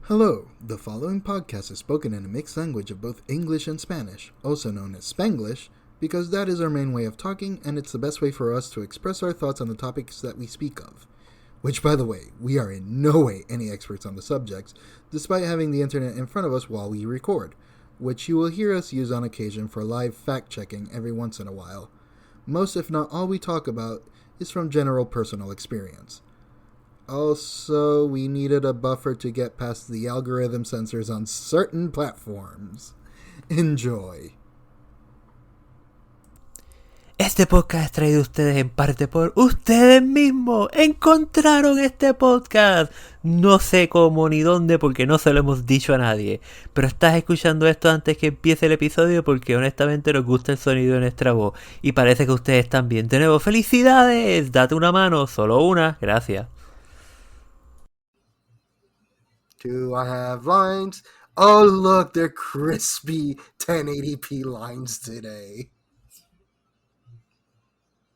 Hello, the following podcast is spoken in a mixed language of both English and Spanish, also known as Spanglish, because that is our main way of talking and it's the best way for us to express our thoughts on the topics that we speak of. Which, by the way, we are in no way any experts on the subjects, despite having the internet in front of us while we record, which you will hear us use on occasion for live fact-checking every once in a while. Most, if not all, we talk about is from general personal experience. Also, we needed a buffer to get past the algorithm censors on certain platforms. Enjoy. Este podcast es traído a ustedes en parte por ustedes mismos. Encontraron este podcast. No sé cómo ni dónde porque no se lo hemos dicho a nadie. Pero estás escuchando esto antes que empiece el episodio porque honestamente nos gusta el sonido de nuestra voz. Y parece que ustedes también. De nuevo, ¡felicidades! Date una mano, solo una. Gracias. Do I have lines? Oh, look, they're crispy 1080p lines today.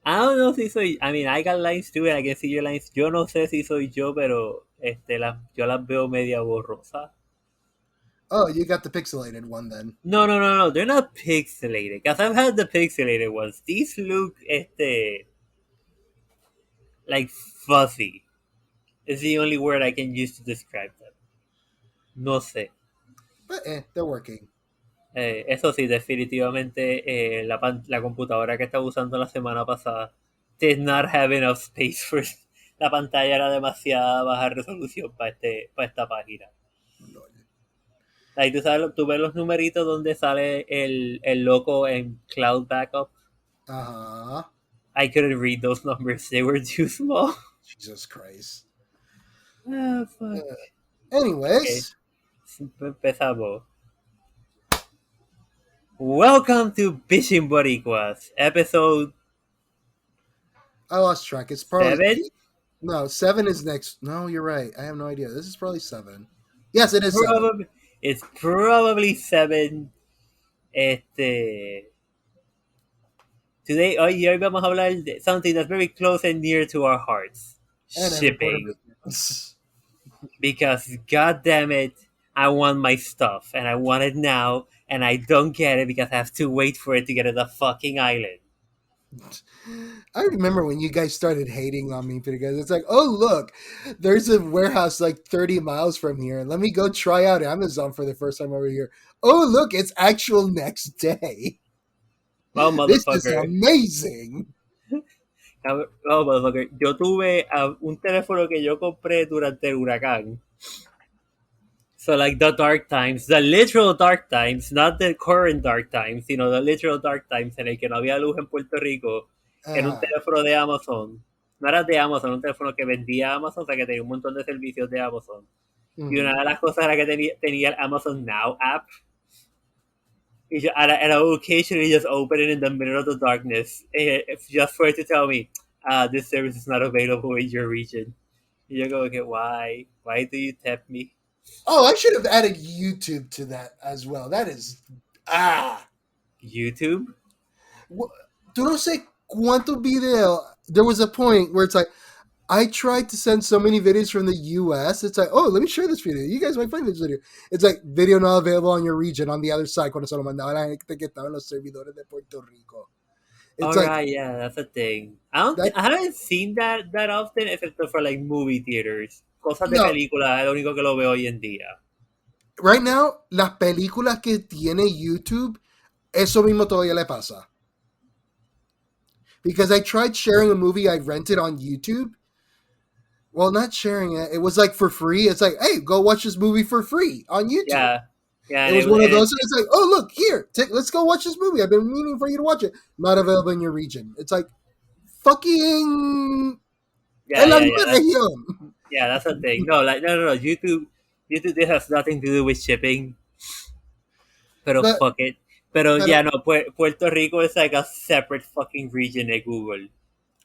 I don't know si soy... I mean, I got lines too and I can see your lines. Yo no sé si soy yo, pero yo las veo media borrosa. Oh, you got the pixelated one then. No. They're not pixelated. Because I've had the pixelated ones. These look, like fuzzy. Is the only word I can use to describe them. No sé. But they're working. Eso sí, definitivamente la computadora que estaba usando la semana pasada did not have enough space for... La pantalla era demasiada baja resolución para esta página. No. Like, tú ves los numeritos donde sale el logo en Cloud Backup. Uh-huh. I couldn't read those numbers. They were too small. Jesus Christ. Ah, fuck. Anyways. Okay. Empezamos. Welcome to Bichin Boricuas, episode... I lost track. It's probably... 7? No, 7 is next. No, you're right. I have no idea. This is probably 7. Yes, it is 7. It's probably 7. Today, hoy vamos a hablar de something that's very close and near to our hearts. And shipping. Because, god damn it, I want my stuff. And I want it now. And I don't get it because I have to wait for it to get to the fucking island. I remember when you guys started hating on me because it's like, oh, look, there's a warehouse like 30 miles from here. Let me go try out Amazon for the first time over here. Oh, look, it's actual next day. Oh, This motherfucker. is amazing. Oh, motherfucker. Yo tuve un teléfono que yo compré durante el huracán. So, like, the dark times, the literal dark times, not the current dark times, sino the literal dark times en el que no había luz en Puerto Rico, en un teléfono de Amazon. No era de Amazon, un teléfono que vendía Amazon, o sea, que tenía un montón de servicios de Amazon. Y una de las cosas era que tenía el Amazon Now app. And I would occasionally just open it in the middle of the darkness, just for it to tell me, this service is not available in your region. And you go, okay, why? Why do you tap me? Oh, I should have added YouTube to that as well. That is... YouTube? Tú no sé cuánto video... There was a point where it's like, I tried to send so many videos from the US. It's like, oh, let me share this video. You guys might find this video. It's like, video not available on your region on the other side. Cuando se lo mandaban a gente que estaba en los servidores de Puerto Rico. It's right, yeah, that's a thing. I haven't seen that often, except for like movie theaters. Cosas de películas, es lo único que lo veo hoy en día. Right now, las películas que tiene YouTube, eso mismo todavía le pasa. Because I tried sharing a movie I rented on YouTube. Well, not sharing it. It was like for free. It's like, hey, go watch this movie for free on YouTube. Yeah. It was one of those. It's like, oh, look, here. Let's go watch this movie. I've been meaning for you to watch it. Not available in your region. It's like, fucking... Yeah, that's the thing. No. YouTube, this has nothing to do with shipping. Pero fuck it. Pero Puerto Rico is like a separate fucking region de Google.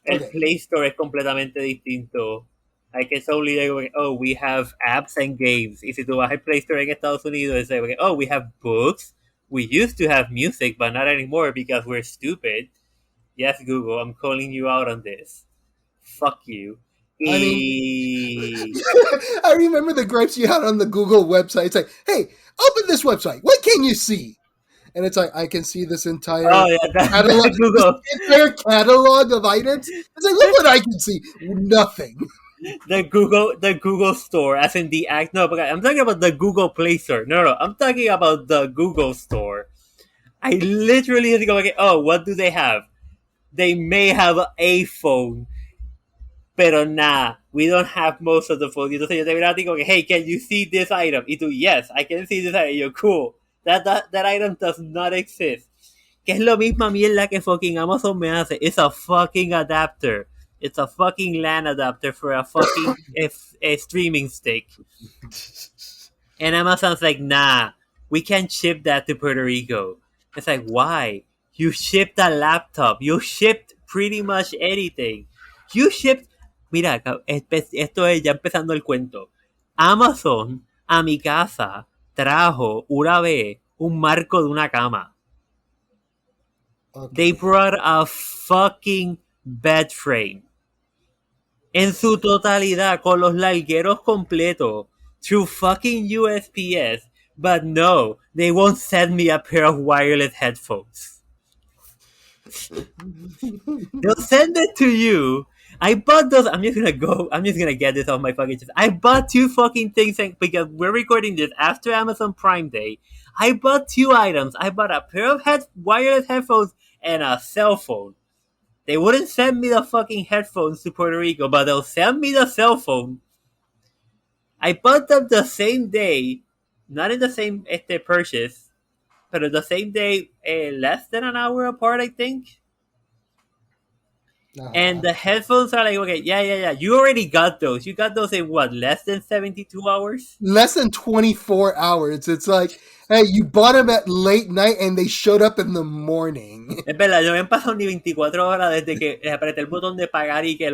El Play Store es completamente distinto. Like, it's only like, oh, we have apps and games. Y si tú vas al Play Store en Estados Unidos, it's like, oh, we have books. We used to have music, but not anymore because we're stupid. Yes, Google, I'm calling you out on this. Fuck you. I mean, Y... I remember the gripes you had on the Google website. It's like, hey, open this website. What can you see? And it's like, I can see this entire Oh, yeah, catalog, this Google. entire catalog of items. It's like, look what I can see. Nothing. The Google store, as in the act. No, but I'm talking about the Google Play Store. No, I'm talking about the Google store. I literally had to go, okay, oh, what do they have? They may have a phone, pero nah, we don't have most of the phones. Entonces yo te miraba y digo, hey, can you see this item? Y tú, yes, I can see this item. Y yo, cool. That item does not exist. Que es lo misma mierda que fucking Amazon me hace. It's a fucking adapter. It's a fucking LAN adapter for a fucking a streaming stick. And Amazon's like, nah, we can't ship that to Puerto Rico. It's like, why? You shipped a laptop. You shipped pretty much anything. You shipped... Mira, esto es ya empezando el cuento. Amazon a mi casa trajo una vez un marco de una cama. Okay. They brought a fucking bed frame. En su totalidad, con los largueros completos. Through fucking USPS. But no, they won't send me a pair of wireless headphones. They'll send it to you. I bought those. I'm just gonna get this off my fucking chest. I bought two fucking things because we're recording this after Amazon Prime Day. I bought two items. I bought a pair of wireless headphones and a cell phone. They wouldn't send me the fucking headphones to Puerto Rico, but they'll send me the cell phone. I bought them the same day, not in the same purchase, but the same day, less than an hour apart, I think. And the headphones are like, okay, yeah. You already got those. You got those in what, less than 72 hours? Less than 24 hours. It's like, hey, you bought them at late night and they showed up in the morning. Es verdad, no habían pasado ni 24 horas desde que apreté el botón de pagar y que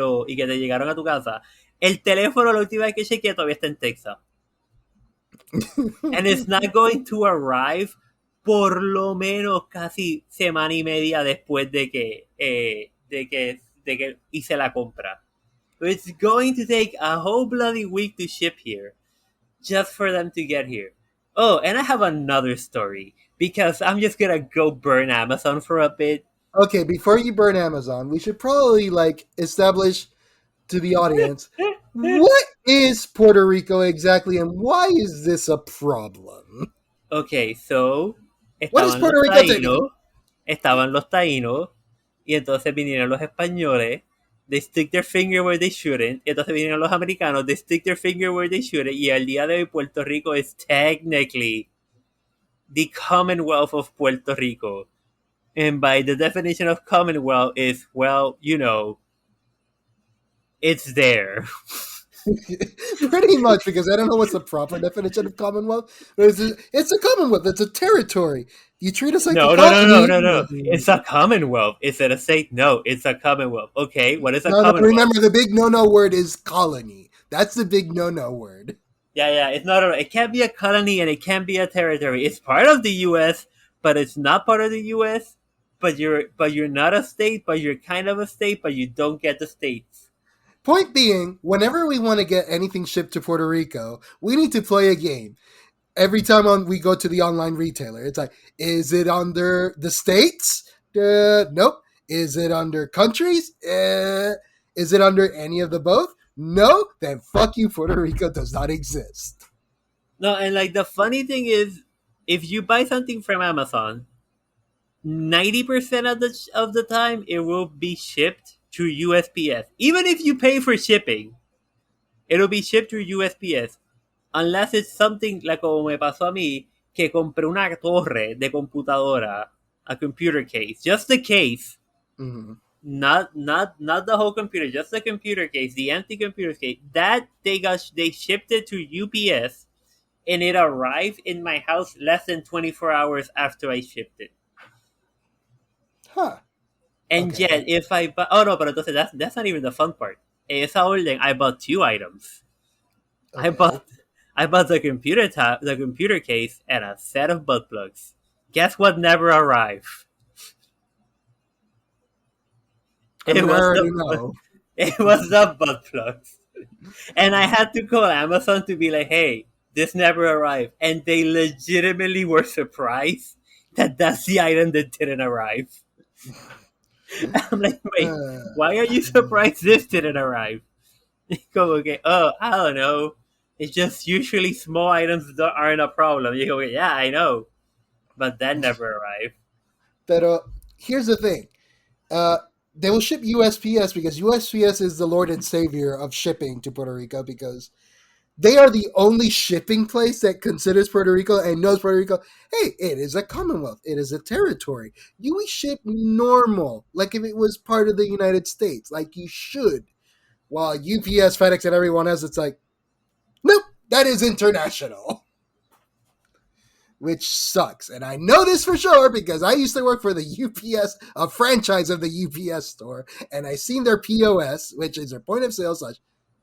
te llegaron a tu casa. El teléfono, la última vez que chequeé, todavía está en Texas. And it's not going to arrive por lo menos casi semana y media después de que hice la compra. So it's going to take a whole bloody week to ship here just for them to get here. Oh, and I have another story because I'm just gonna go burn Amazon for a bit. Okay, before you burn Amazon, we should probably establish to the audience what is Puerto Rico exactly and why is this a problem? Okay, so What is Puerto Rico? Estaban los taínos y entonces vinieron los españoles. They stick their finger where they shouldn't. Y entonces vinieron los americanos. They stick their finger where they shouldn't. Y al día de hoy Puerto Rico is technically the Commonwealth of Puerto Rico. And by the definition of Commonwealth is, well, you know, it's there. Pretty much, because I don't know what's the proper definition of Commonwealth. It's a Commonwealth. It's a territory. You treat us like No. a colony. No. It's a Commonwealth. Is it a state? No, it's a Commonwealth. Okay, what is a Commonwealth? Remember, the big no-no word is colony. That's the big no-no word. Yeah. It's not. It can't be a colony and it can't be a territory. It's part of the U.S., but it's not part of the U.S. But you're not a state, but you're kind of a state, but you don't get the states. Point being, whenever we want to get anything shipped to Puerto Rico, we need to play a game. Every time we go to the online retailer, it's like, is it under the states? Nope. Is it under countries? Is it under any of the both? No? Then fuck you, Puerto Rico does not exist. No, and the funny thing is, if you buy something from Amazon, 90% of the time it will be shipped through USPS. Even if you pay for shipping, it'll be shipped through USPS. Unless it's something like como me pasó a mí, que compré una torre de computadora, a computer case, just the case, not the whole computer, just the computer case, the empty computer case. That they shipped it to UPS, and it arrived in my house less than 24 hours after I shipped it. Huh. And okay. Yet, if I buy... Oh, no, but that's not even the fun part. Esa orden, I bought two items. Okay. I bought the computer case, and a set of butt plugs. Guess what never arrived? It was the butt plugs. And I had to call Amazon to be like, hey, this never arrived. And they legitimately were surprised that that's the item that didn't arrive. I'm like, wait, why are you surprised this didn't arrive? Go, okay, oh, I don't know. It's just usually small items that aren't a problem. You go, yeah, I know. But that never arrived. But here's the thing. They will ship USPS because USPS is the Lord and Savior of shipping to Puerto Rico because they are the only shipping place that considers Puerto Rico and knows Puerto Rico. Hey, it is a commonwealth. It is a territory. We ship normal, like if it was part of the United States, like you should. While UPS, FedEx, and everyone else, it's like, nope, that is international. Which sucks. And I know this for sure because I used to work for the UPS, a franchise of the UPS store, and I seen their POS, which is their point of sale slash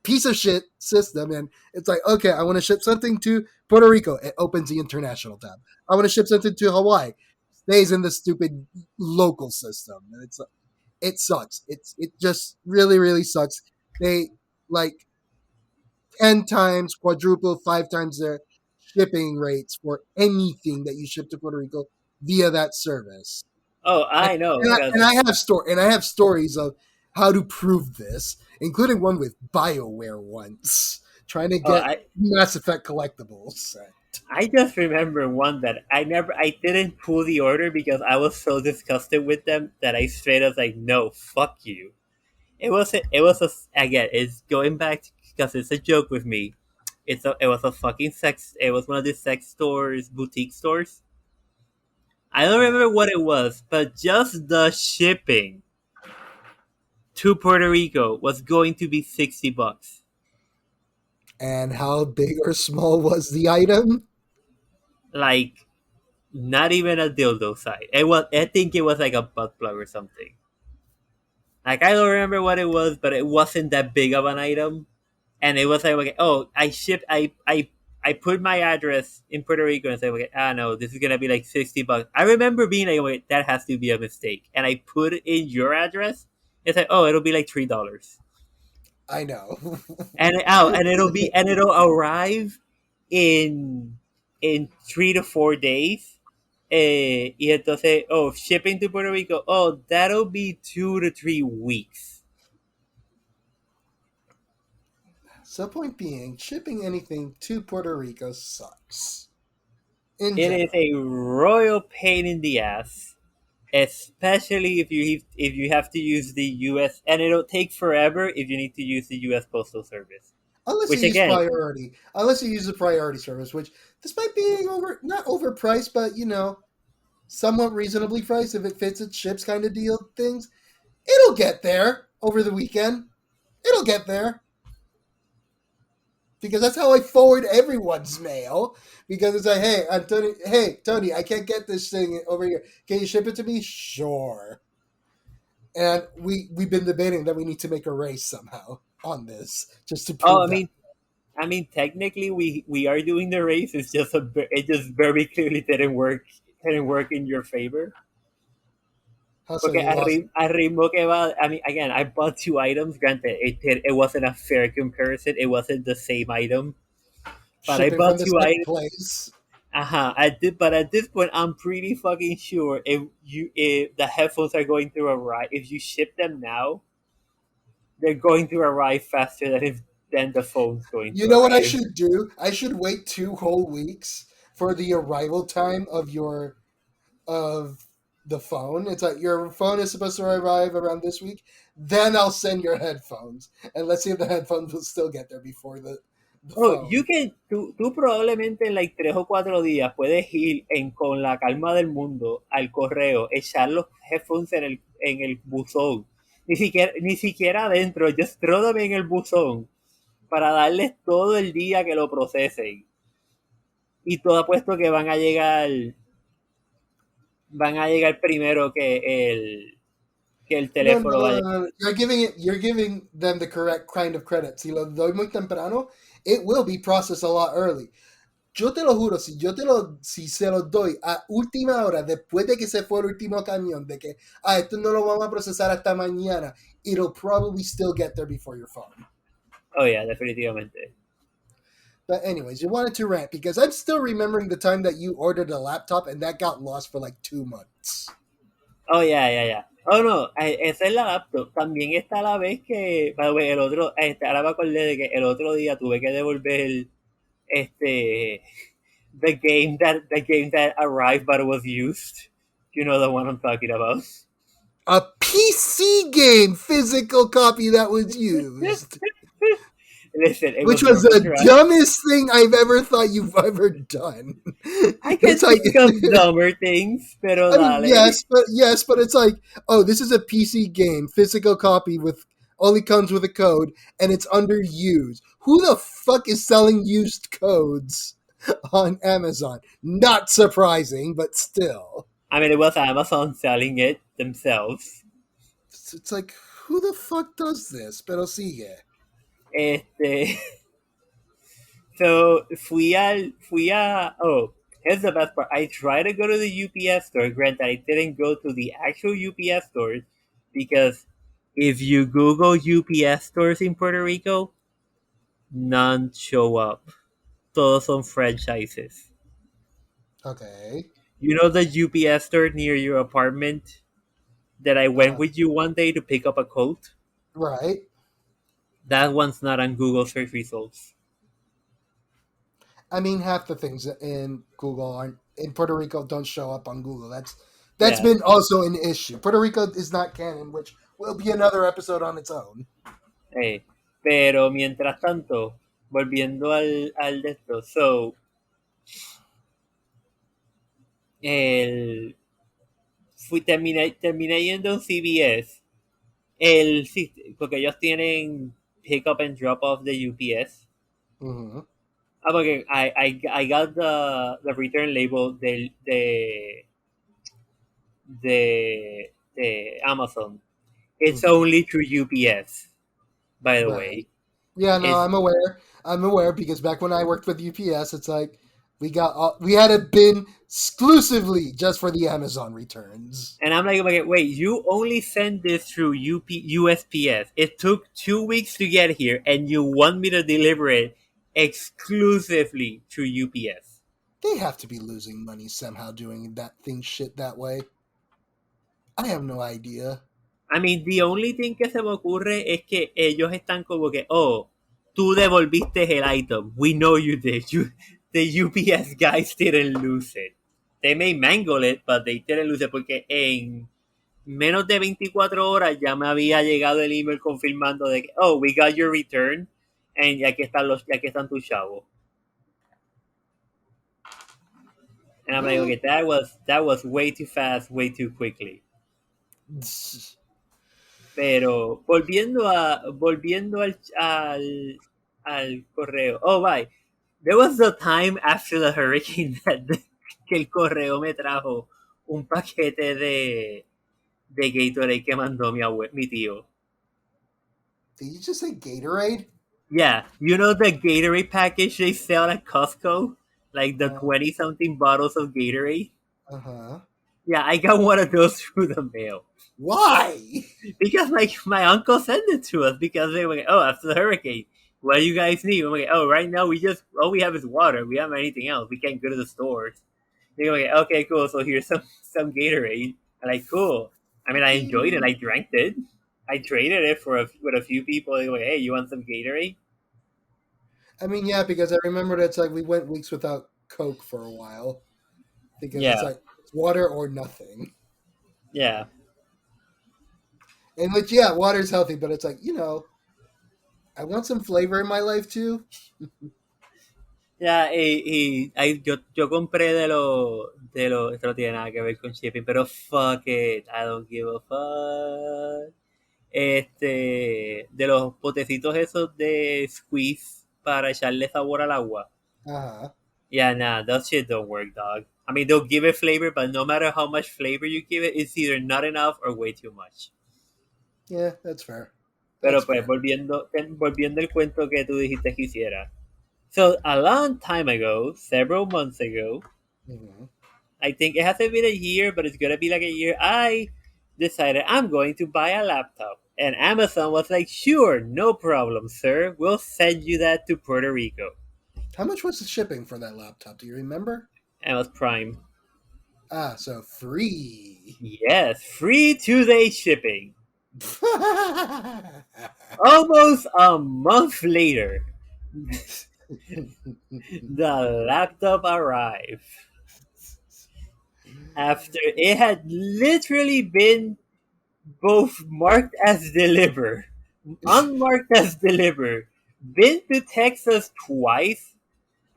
piece of shit system. And it's like, okay, I want to ship something to Puerto Rico. It opens the international tab. I want to ship something to Hawaii. Stays in the stupid local system. And it's like, it sucks. It just really, really sucks. They like 10 times, quadruple, 5 times their shipping rates for anything that you ship to Puerto Rico via that service. Oh, I know. And I have stories of how to prove this, including one with BioWare once, trying to get Mass Effect collectibles. I just remember one that I didn't pull the order because I was so disgusted with them that I straight up like, no, fuck you. Again, it's going back because it's a joke with me. It was one of these sex stores, boutique stores. I don't remember what it was, but just the shipping to Puerto Rico was going to be $60. And how big or small was the item? Like, not even a dildo size. I think it was like a butt plug or something. Like, I don't remember what it was, but it wasn't that big of an item. And it was like, okay, I put my address in Puerto Rico and said, okay, no, this is gonna be like $60. I remember being like, wait, that has to be a mistake. And I put in your address. It's like, oh, it'll be like $3. I know. and it'll arrive in 3 to 4 days. Y entonces, shipping to Puerto Rico, that'll be 2 to 3 weeks. So, point being, shipping anything to Puerto Rico sucks. It is a royal pain in the ass, especially if you have to use the U.S. and it'll take forever if you need to use the U.S. Postal Service. Unless you use the priority service, which, despite being not overpriced, but somewhat reasonably priced if it fits its ships kind of deal things, it'll get there over the weekend. It'll get there. Because that's how I forward everyone's mail. Because it's like, hey, Tony, I can't get this thing over here. Can you ship it to me? Sure. And we've been debating that we need to make a race somehow on this, just to prove that. I mean, technically we are doing the race. It's just it just very clearly didn't work in your favor. Okay, again, I bought 2 items. Granted, it wasn't a fair comparison. It wasn't the same item. But Shipping I bought 2 items. Place. But at this point, I'm pretty fucking sure if the headphones are going to arrive, if you ship them now, they're going to arrive faster than the phone's going to arrive. You know what I should do? I should wait 2 whole weeks for the arrival time of the phone. It's like, your phone is supposed to arrive around this week. Then I'll send your headphones. And let's see if the headphones will still get there before the phone. Tú probablemente en like 3 o 4 días puedes ir con la calma del mundo al correo, echar los headphones en el buzón. Ni siquiera adentro, just throw them en el buzón para darles todo el día que lo procesen. Y todo apuesto que van a llegar primero que el teléfono vaya. No. You're giving them the correct kind of credit. Si lo doy muy temprano, it will be processed a lot early. Yo te lo juro, si se lo doy a última hora, después de que se fue el último camión, de que esto no lo vamos a procesar hasta mañana, it'll probably still get there before your phone. Oh, yeah, definitivamente. But anyways, you wanted to rant because I'm still remembering the time that you ordered a laptop and that got lost for like 2 months. Oh, ya. Oh, no, esa es la laptop. También está la vez que, by the way, ahora me acordé de que el otro día tuve que devolver este, the game that arrived but was used. You know the one I'm talking about. A PC game physical copy that was used. Listen, it Which was was worth a the try. dumbest thing I've ever thought you've ever done. I can It's like, think of dumber things, pero I mean, dale. yes, but it's like, oh, this is a PC game, physical copy with only comes with a code, and it's under used. Who the fuck is selling used codes on Amazon? Not surprising, but still, I mean, it was Amazon selling it themselves. it's like, who the fuck does this? Pero sigue. Este, so here's the best part. I tried to go to the UPS store. Granted, I didn't go to the actual UPS stores because if you Google UPS stores in Puerto Rico, none show up. Todos son franchises. Okay, You know the UPS store near your apartment that I went with you one day to pick up a coat? right. That one's not on Google search results. I mean, half the things in Google aren't in Puerto Rico don't show up on Google. That's Yeah. been also an issue. Puerto Rico is not canon, which will be another episode on its own. Pero mientras tanto, volviendo al de esto, so, el, terminé yendo a un CVS, porque ellos tienen pick up and drop off de UPS. Mm-hmm. Porque I got the return label de Amazon. It's only through UPS, by the Right. way. Yeah, no, It's, I'm aware. I'm aware because back when I worked with UPS, it's like we had a bin exclusively just for the Amazon returns. and I'm like, wait, you only send this through USPS. It took 2 weeks to get here, and you want me to deliver it exclusively through UPS. They have to be losing money somehow doing that thing shit that way. I have no idea. I mean, the only thing que se me ocurre es que ellos están como que, oh, tú devolviste el item. We know you did. The UPS guys didn't lose it. They may mangle it, but they didn't lose it porque en menos de 24 horas ya me había llegado el email confirmando de que, oh, we got your return and ya que están tus chavos. And I'm like, okay, that was way too fast, way too quickly. Pero volviendo al correo. Oh, bye. There was a time after the hurricane que el correo me trajo un paquete de Gatorade que mandó mi tío. Did you just say Gatorade? Yeah, you know the Gatorade package they sell at Costco? Like the 20-something bottles of Gatorade? Uh-huh. Yeah, I got one of those through the mail. Why? Because my uncle sent it to us because they were like, oh, after the hurricane, what do you guys need? I'm like, oh, right now all we have is water. We don't have anything else. We can't go to the stores. They're like, okay, cool. So here's some Gatorade. I'm like, cool. I mean, I enjoyed it. I drank it. I traded it with a few people. They were like, hey, you want some Gatorade? I mean, yeah, because I remember it's like we went weeks without Coke for a while. Because it's like it's water or nothing. Yeah. And which, yeah, water's healthy, but it's like, I want some flavor in my life too. Yeah, yo compré esto no tiene nada que ver con shipping, pero fuck it, I don't give a fuck. De los potecitos esos de squeeze para echarle sabor al agua. Uh-huh. Yeah, nah, that shit don't work, dog. I mean, they'll give it flavor, but no matter how much flavor you give it, it's either not enough or way too much. Yeah, that's fair. Pero pues, volviendo el cuento que tú dijiste que hiciera. So, a long time ago, several months ago, I think it hasn't been a year, but it's gonna be like a year, I decided I'm going to buy a laptop. And Amazon was like, sure, no problem, sir. We'll send you that to Puerto Rico. How much was the shipping for that laptop? Do you remember? And it was Prime. Ah, so free. Yes, free 2-day shipping. Almost a month later, the laptop arrived. After it had literally been both marked as delivered, unmarked as delivered, been to Texas twice.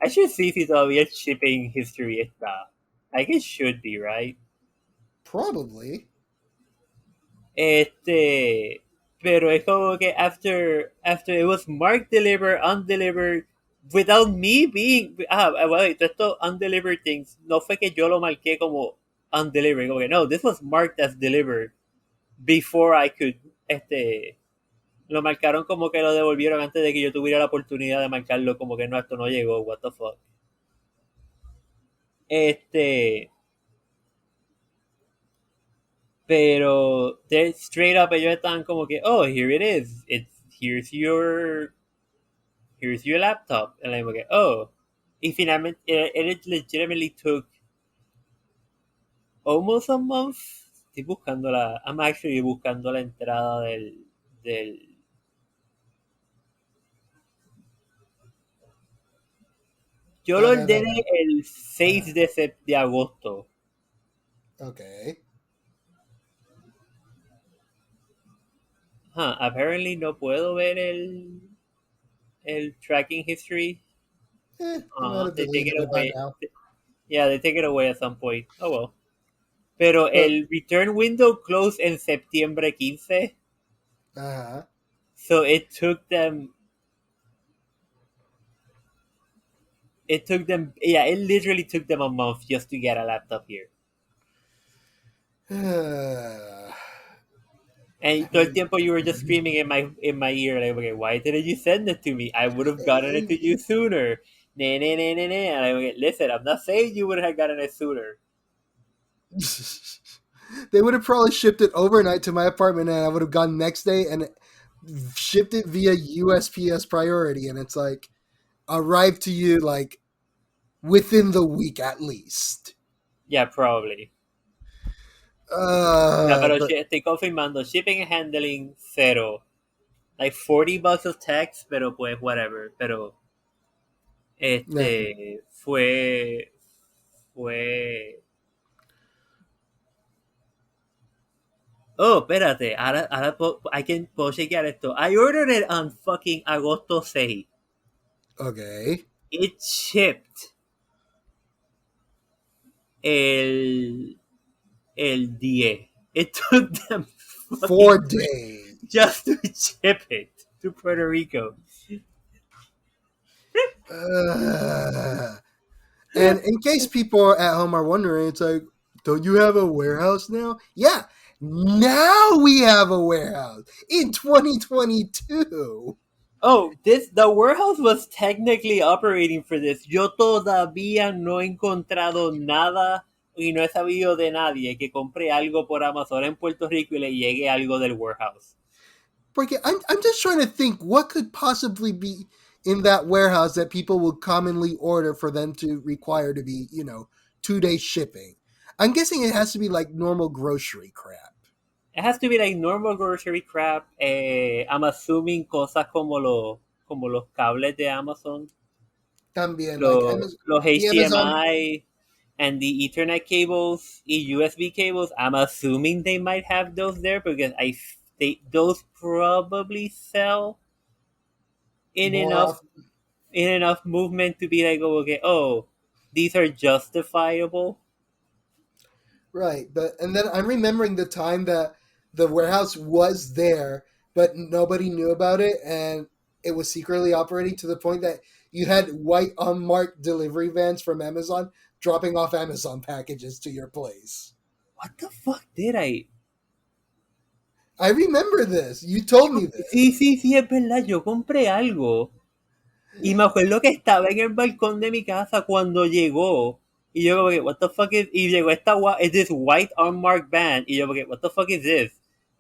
I should see if it's todavía shipping history está. Like it should be, right? Probably. Pero es como que after it was marked delivered, undelivered, without me being, well, estos undelivered things, no fue que yo lo marqué como undelivered, como que no, this was marked as delivered before I could, lo marcaron como que lo devolvieron antes de que yo tuviera la oportunidad de marcarlo como que no, esto no llegó, what the fuck. Pero straight up ellos estaban como que, oh, here it is. Here's your laptop. And I'm like, oh. Y finalmente, it legitimately took almost a month. I'm actually buscando la entrada del yo lo ordené el 6 de agosto. Okay. Apparently no puedo ver el tracking history. They take it away. Yeah, they take it away at some point. Oh well. Pero el return window closed en septiembre 15. Uh-huh. So it took them, it literally took them a month just to get a laptop here. And todo el tiempo you were just screaming in my ear, like, okay, why didn't you send it to me? I would have gotten it to you sooner. Nah. And I'm like, listen, I'm not saying you would have gotten it sooner. They would have probably shipped it overnight to my apartment, and I would have gone next day and shipped it via USPS priority, and it's like arrived to you like within the week at least. Yeah, probably. Pero estoy confirmando, shipping and handling, cero. Like $40 of tax, pero pues whatever. Pero fue oh, espérate, ahora puedo chequear esto. I ordered it on fucking agosto 6. Okay. It shipped el 10. It took them 4 days just to ship it to Puerto Rico. And in case people at home are wondering, it's like, don't you have a warehouse now? Yeah, now we have a warehouse in 2022. Oh, the warehouse was technically operating for this. Yo todavía no he encontrado nada y no he sabido de nadie que compre algo por Amazon en Puerto Rico y le llegue algo del warehouse. Porque I'm just trying to think what could possibly be in that warehouse that people would commonly order for them to require to be, 2-day shipping. I'm guessing it has to be like normal grocery crap. It has to be like normal grocery crap. I'm assuming cosas como los cables de Amazon. También. Los HDMI and the Ethernet cables y USB cables. I'm assuming they might have those there because those probably sell in enough movement to be like, oh, okay, these are justifiable. Right, and then I'm remembering the time that the warehouse was there, but nobody knew about it, and it was secretly operating to the point that you had white unmarked delivery vans from Amazon dropping off Amazon packages to your place. What the fuck did I remember this. You told me this. Sí, es verdad. Yo compré algo y me acuerdo que estaba en el balcón de mi casa cuando llegó. Y yo como que, what the fuck is... Y llegó this white unmarked van. Y yo como que, what the fuck is this?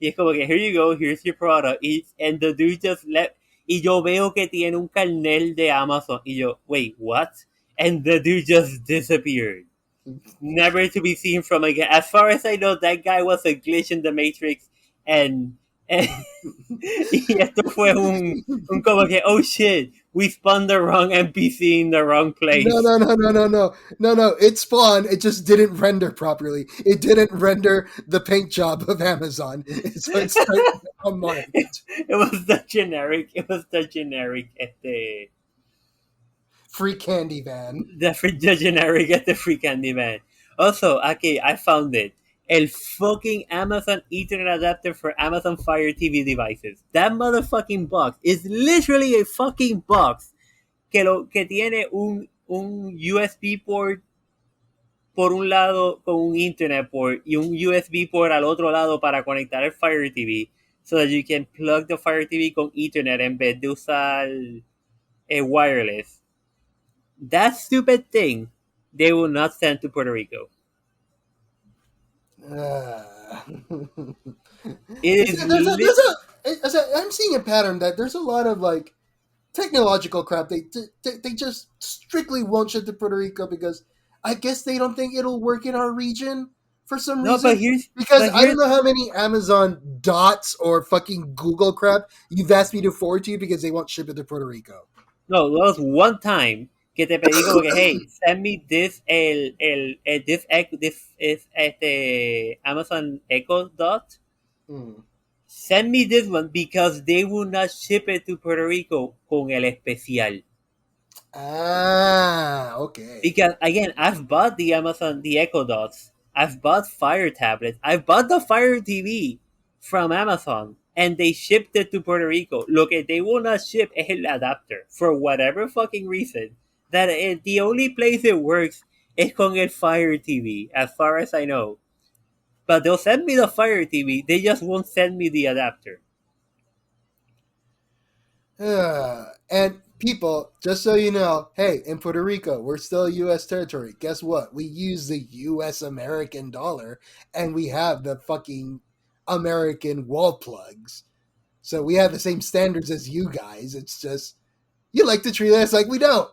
Y es como que, here you go, here's your product. And the dude just left. Y yo veo que tiene un carnet de Amazon. Y yo, wait, what? And the dude just disappeared. Never to be seen from again. As far as I know, that guy was a glitch in the Matrix. And y esto fue un como que, oh shit, we spawned the wrong NPC in the wrong place. No. It spawned. It just didn't render properly. It didn't render the paint job of Amazon. So it's unmarked. It was the generic. Free candy van. The generic free candy man. Also, okay, I found it. El fucking Amazon Ethernet adapter for Amazon Fire TV devices. That motherfucking box is literally a fucking box que tiene un USB port por un lado con un Internet port y un USB port al otro lado para conectar el Fire TV so that you can plug the Fire TV con Ethernet en vez de usar wireless. That stupid thing they will not send to Puerto Rico. I'm seeing a pattern that there's a lot of like technological crap they just strictly won't ship to Puerto Rico because I guess they don't think it'll work in our region for some reason. Because I don't know how many Amazon dots or fucking Google crap you've asked me to forward to you because they won't ship it to Puerto Rico. No, there was one time que te pedí como que, hey, send me this Amazon Echo Dot. Send me this one because they will not ship it to Puerto Rico con el especial. Ah, okay. Because again, I've bought the Echo Dots. I've bought Fire tablets. I've bought the Fire TV from Amazon, and they shipped it to Puerto Rico. Lo que they will not ship es el adapter for whatever fucking reason. That the only place it works is con el Fire TV, as far as I know. But they'll send me the Fire TV. They just won't send me the adapter. And people, just so you know, hey, in Puerto Rico, we're still U.S. territory. Guess what? We use the U.S. American dollar, and we have the fucking American wall plugs. So we have the same standards as you guys. It's just, you like to treat us like we don't.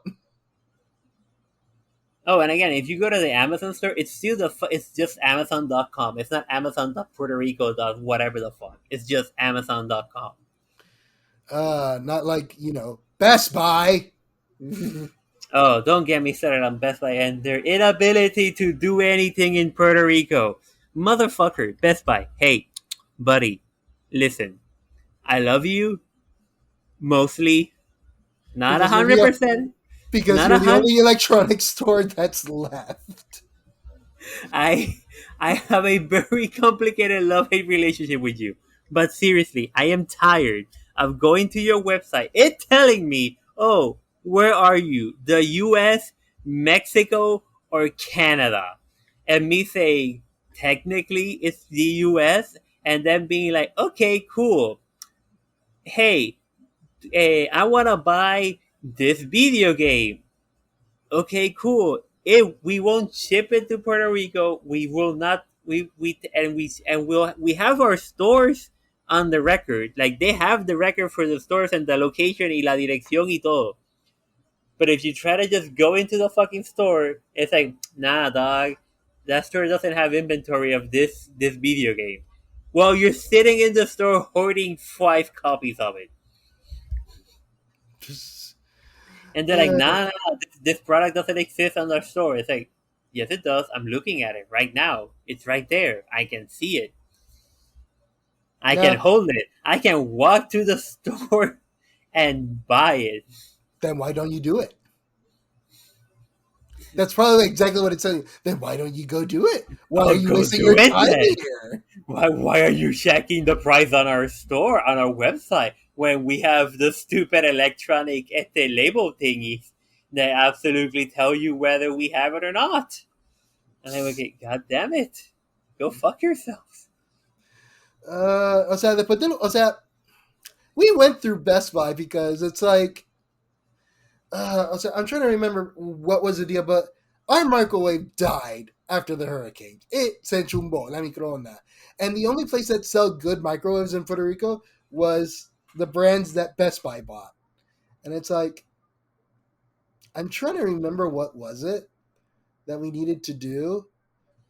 Oh, and again, if you go to the Amazon store, it's still it's just Amazon.com. It's not Amazon.Puerto Rico. Whatever the fuck. It's just Amazon.com. Not like, Best Buy. Oh, don't get me started on Best Buy and their inability to do anything in Puerto Rico. Motherfucker, Best Buy. Hey, buddy, listen. I love you. Mostly. Not 100%. Because you're the only electronics store that's left. I have a very complicated love-hate relationship with you. But seriously, I am tired of going to your website. It telling me, oh, where are you? The US, Mexico, or Canada? And me saying, technically, it's the US. And then being like, okay, cool. Hey, I want to buy this video game. Okay, cool. If we won't ship it to Puerto Rico, we will not. We have our stores on the record. Like they have the record for the stores and the location y la dirección y todo. But if you try to just go into the fucking store, it's like, nah, dog. That store doesn't have inventory of this video game. Well, you're sitting in the store hoarding 5 copies of it. And they're like, nah, this product doesn't exist on our store. It's like, yes, it does. I'm looking at it right now. It's right there. I can see it. I can hold it. I can walk to the store and buy it. Then why don't you do it? That's probably exactly what it's saying. Then why don't you go do it? Why are you wasting your time here? Why are you checking the price on our store, on our website, when we have the stupid electronic label thingies that absolutely tell you whether we have it or not? And I would get, God damn it. Go fuck yourselves. We went through Best Buy because it's like, I'm trying to remember what was the deal, but Our microwave died after the hurricane. It se chumbó, la microonda. And the only place that sell good microwaves in Puerto Rico was the brands that Best Buy bought. And it's like, I'm trying to remember what was it that we needed to do,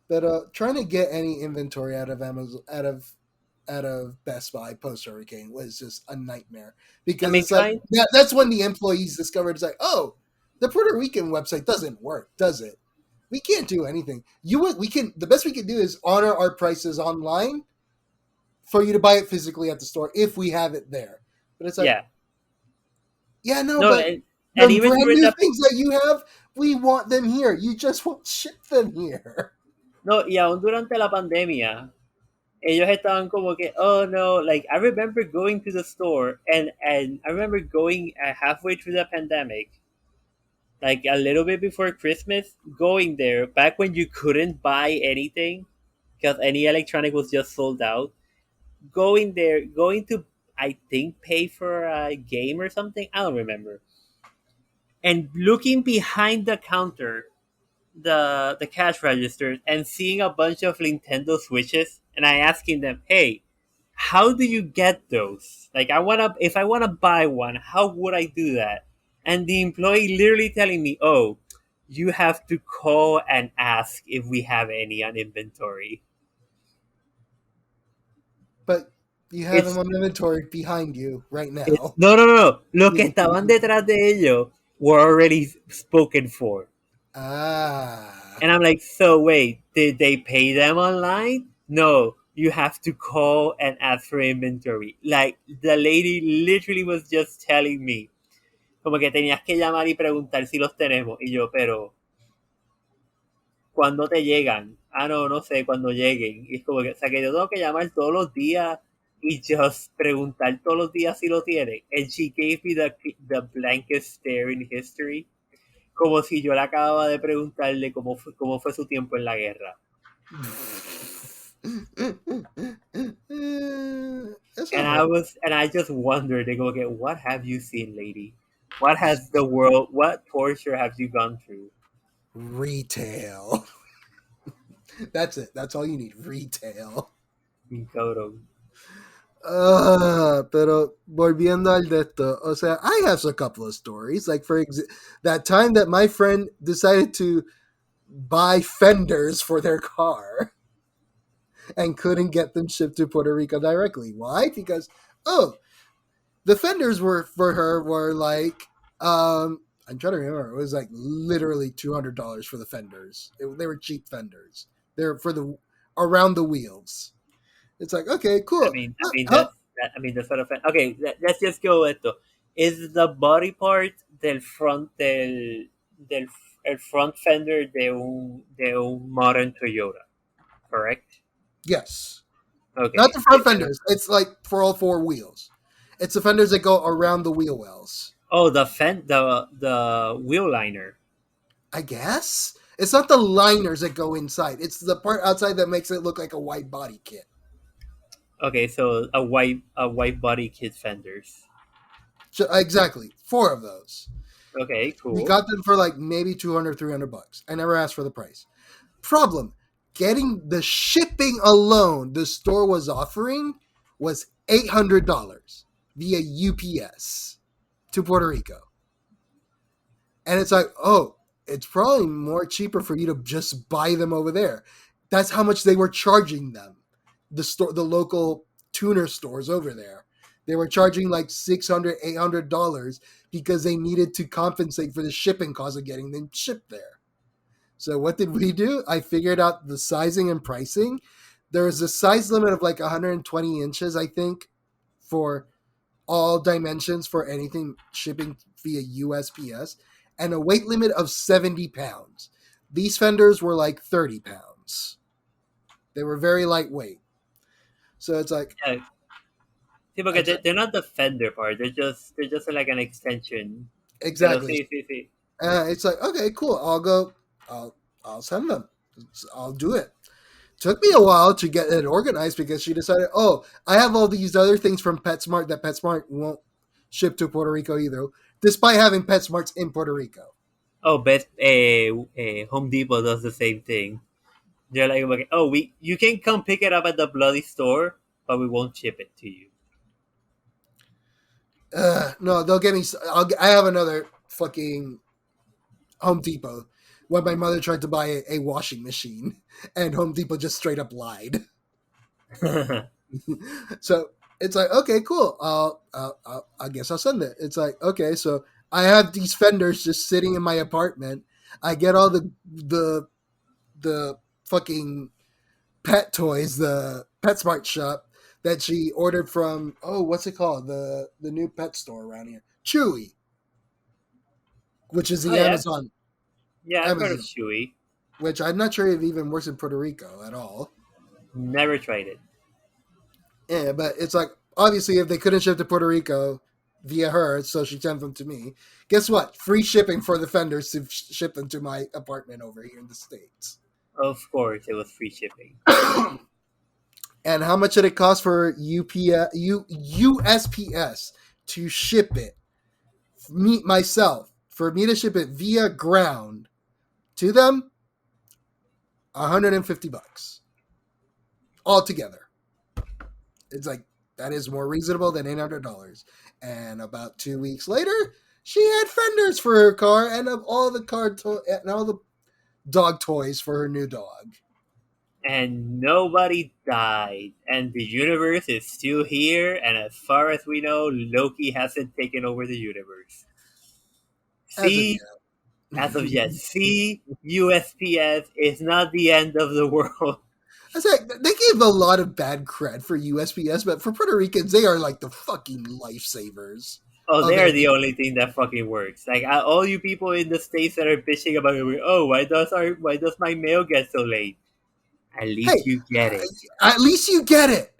but trying to get any inventory out of Amazon, out of Best Buy post hurricane was just a nightmare because it's like that's when the employees discovered it's like, oh, the Puerto Rican website doesn't work, does it? We can't do anything. The best we can do is honor our prices online for you to buy it physically at the store if we have it there. But it's like, but and the even brand during new things that you have, we want them here. You just won't ship them here. No, y aún durante la pandemia, ellos estaban como que, oh no, like I remember going to the store and I remember going halfway through the pandemic, like a little bit before Christmas, going there back when you couldn't buy anything because any electronic was just sold out. Going there, going to, I think, pay for a game or something. I don't remember. And looking behind the counter, the cash registers, and seeing a bunch of Nintendo Switches, and I asking them, "Hey, how do you get those? Like, if I wanna buy one, how would I do that?" And the employee literally telling me, "Oh, you have to call and ask if we have any on inventory." But you have them on inventory behind you right now. No. Los que estaban detrás de ellos were already spoken for. And I'm like, so wait, did they pay them online? No, you have to call and ask for inventory. Like, the lady literally was just telling me, como que tenías que llamar y preguntar si los tenemos. Y yo, pero, ¿cuándo te llegan? Ah, no sé, cuando lleguen. Y es como que, o sea, que yo tengo que llamar todos los días y just preguntar todos los días si lo tienen. And she gave me the blankest stare in history. Como si yo le acababa de preguntarle cómo fue su tiempo en la guerra. And I just wondered, okay, what have you seen, lady? What torture have you gone through? Retail. That's it. That's all you need. Retail. Cabrón. Pero volviendo al de esto, o sea, I have a couple of stories. Like that time that my friend decided to buy fenders for their car and couldn't get them shipped to Puerto Rico directly. Why? Because the fenders were like I'm trying to remember. It was like literally $200 for the fenders. They were cheap fenders. They're for the around the wheels. It's like, okay, cool. I mean that's sort of okay. Let's just go with esto. Is the body part del front el front fender de un modern Toyota, correct? Yes. Okay. Not the front fenders. It's like for all four wheels. It's the fenders that go around the wheel wells. Oh, the wheel liner. I guess it's not the liners that go inside. It's the part outside that makes it look like a white body kit. Okay, so a white body kit fenders. Exactly, 4 of those. Okay, cool. We got them for like maybe $200-$300. I never asked for the price. Problem: getting the shipping alone, the store was offering was $800 via UPS to Puerto Rico, and it's like, oh, it's probably more cheaper for you to just buy them over there. That's how much they were charging them. The local tuner stores over there, they were charging like $600-$800 because they needed to compensate for the shipping cost of getting them shipped there. So what did we do? I figured out the sizing and pricing. There is a size limit of like 120 inches, I think, for all dimensions for anything shipping via USPS, and a weight limit of 70 pounds. These fenders were like 30 pounds. They were very lightweight. So it's like, yeah. See, because they're not the fender part. They're just like an extension. Exactly. See. It's like, okay, cool. I'll send them. I'll do it. Took me a while to get it organized because she decided, I have all these other things from PetSmart that PetSmart won't ship to Puerto Rico either, despite having PetSmarts in Puerto Rico. Oh, Home Depot does the same thing. They're like, okay, oh, you can come pick it up at the bloody store, but we won't ship it to you. No, they'll get me. I have another fucking Home Depot when my mother tried to buy a washing machine, and Home Depot just straight up lied. So it's like, okay, cool. I guess I'll send it. It's like, okay, so I have these fenders just sitting in my apartment. I get all the fucking pet toys, the PetSmart shop that she ordered from. Oh, what's it called? The new pet store around here, Chewy, which is Oh the yeah, I've heard of Amazon, Chewy. which I'm not sure if it even works in Puerto Rico at all. Never tried it. Yeah, but it's like obviously if they couldn't ship to Puerto Rico via her, so she sent them to me. Guess what? Free shipping for the fenders to ship them to my apartment over here in the States. Of course, it was free shipping. And how much did it cost for USPS to ship it? For me to ship it via ground to them, $150 altogether. It's like that is more reasonable than $800. And about 2 weeks later, she had fenders for her car and of all the and all the dog toys for her new dog. And nobody died, and the universe is still here. And as far as we know, Loki hasn't taken over the universe. As of See, as of yet, see, USPS is not the end of the world. I said they gave a lot of bad cred for USPS, but for Puerto Ricans, they are like the fucking lifesavers. Oh, they're the only thing that fucking works. Like all you people in the states that are bitching about it, oh, why does my mail get so late? At least Hey, you get it. at least you get it.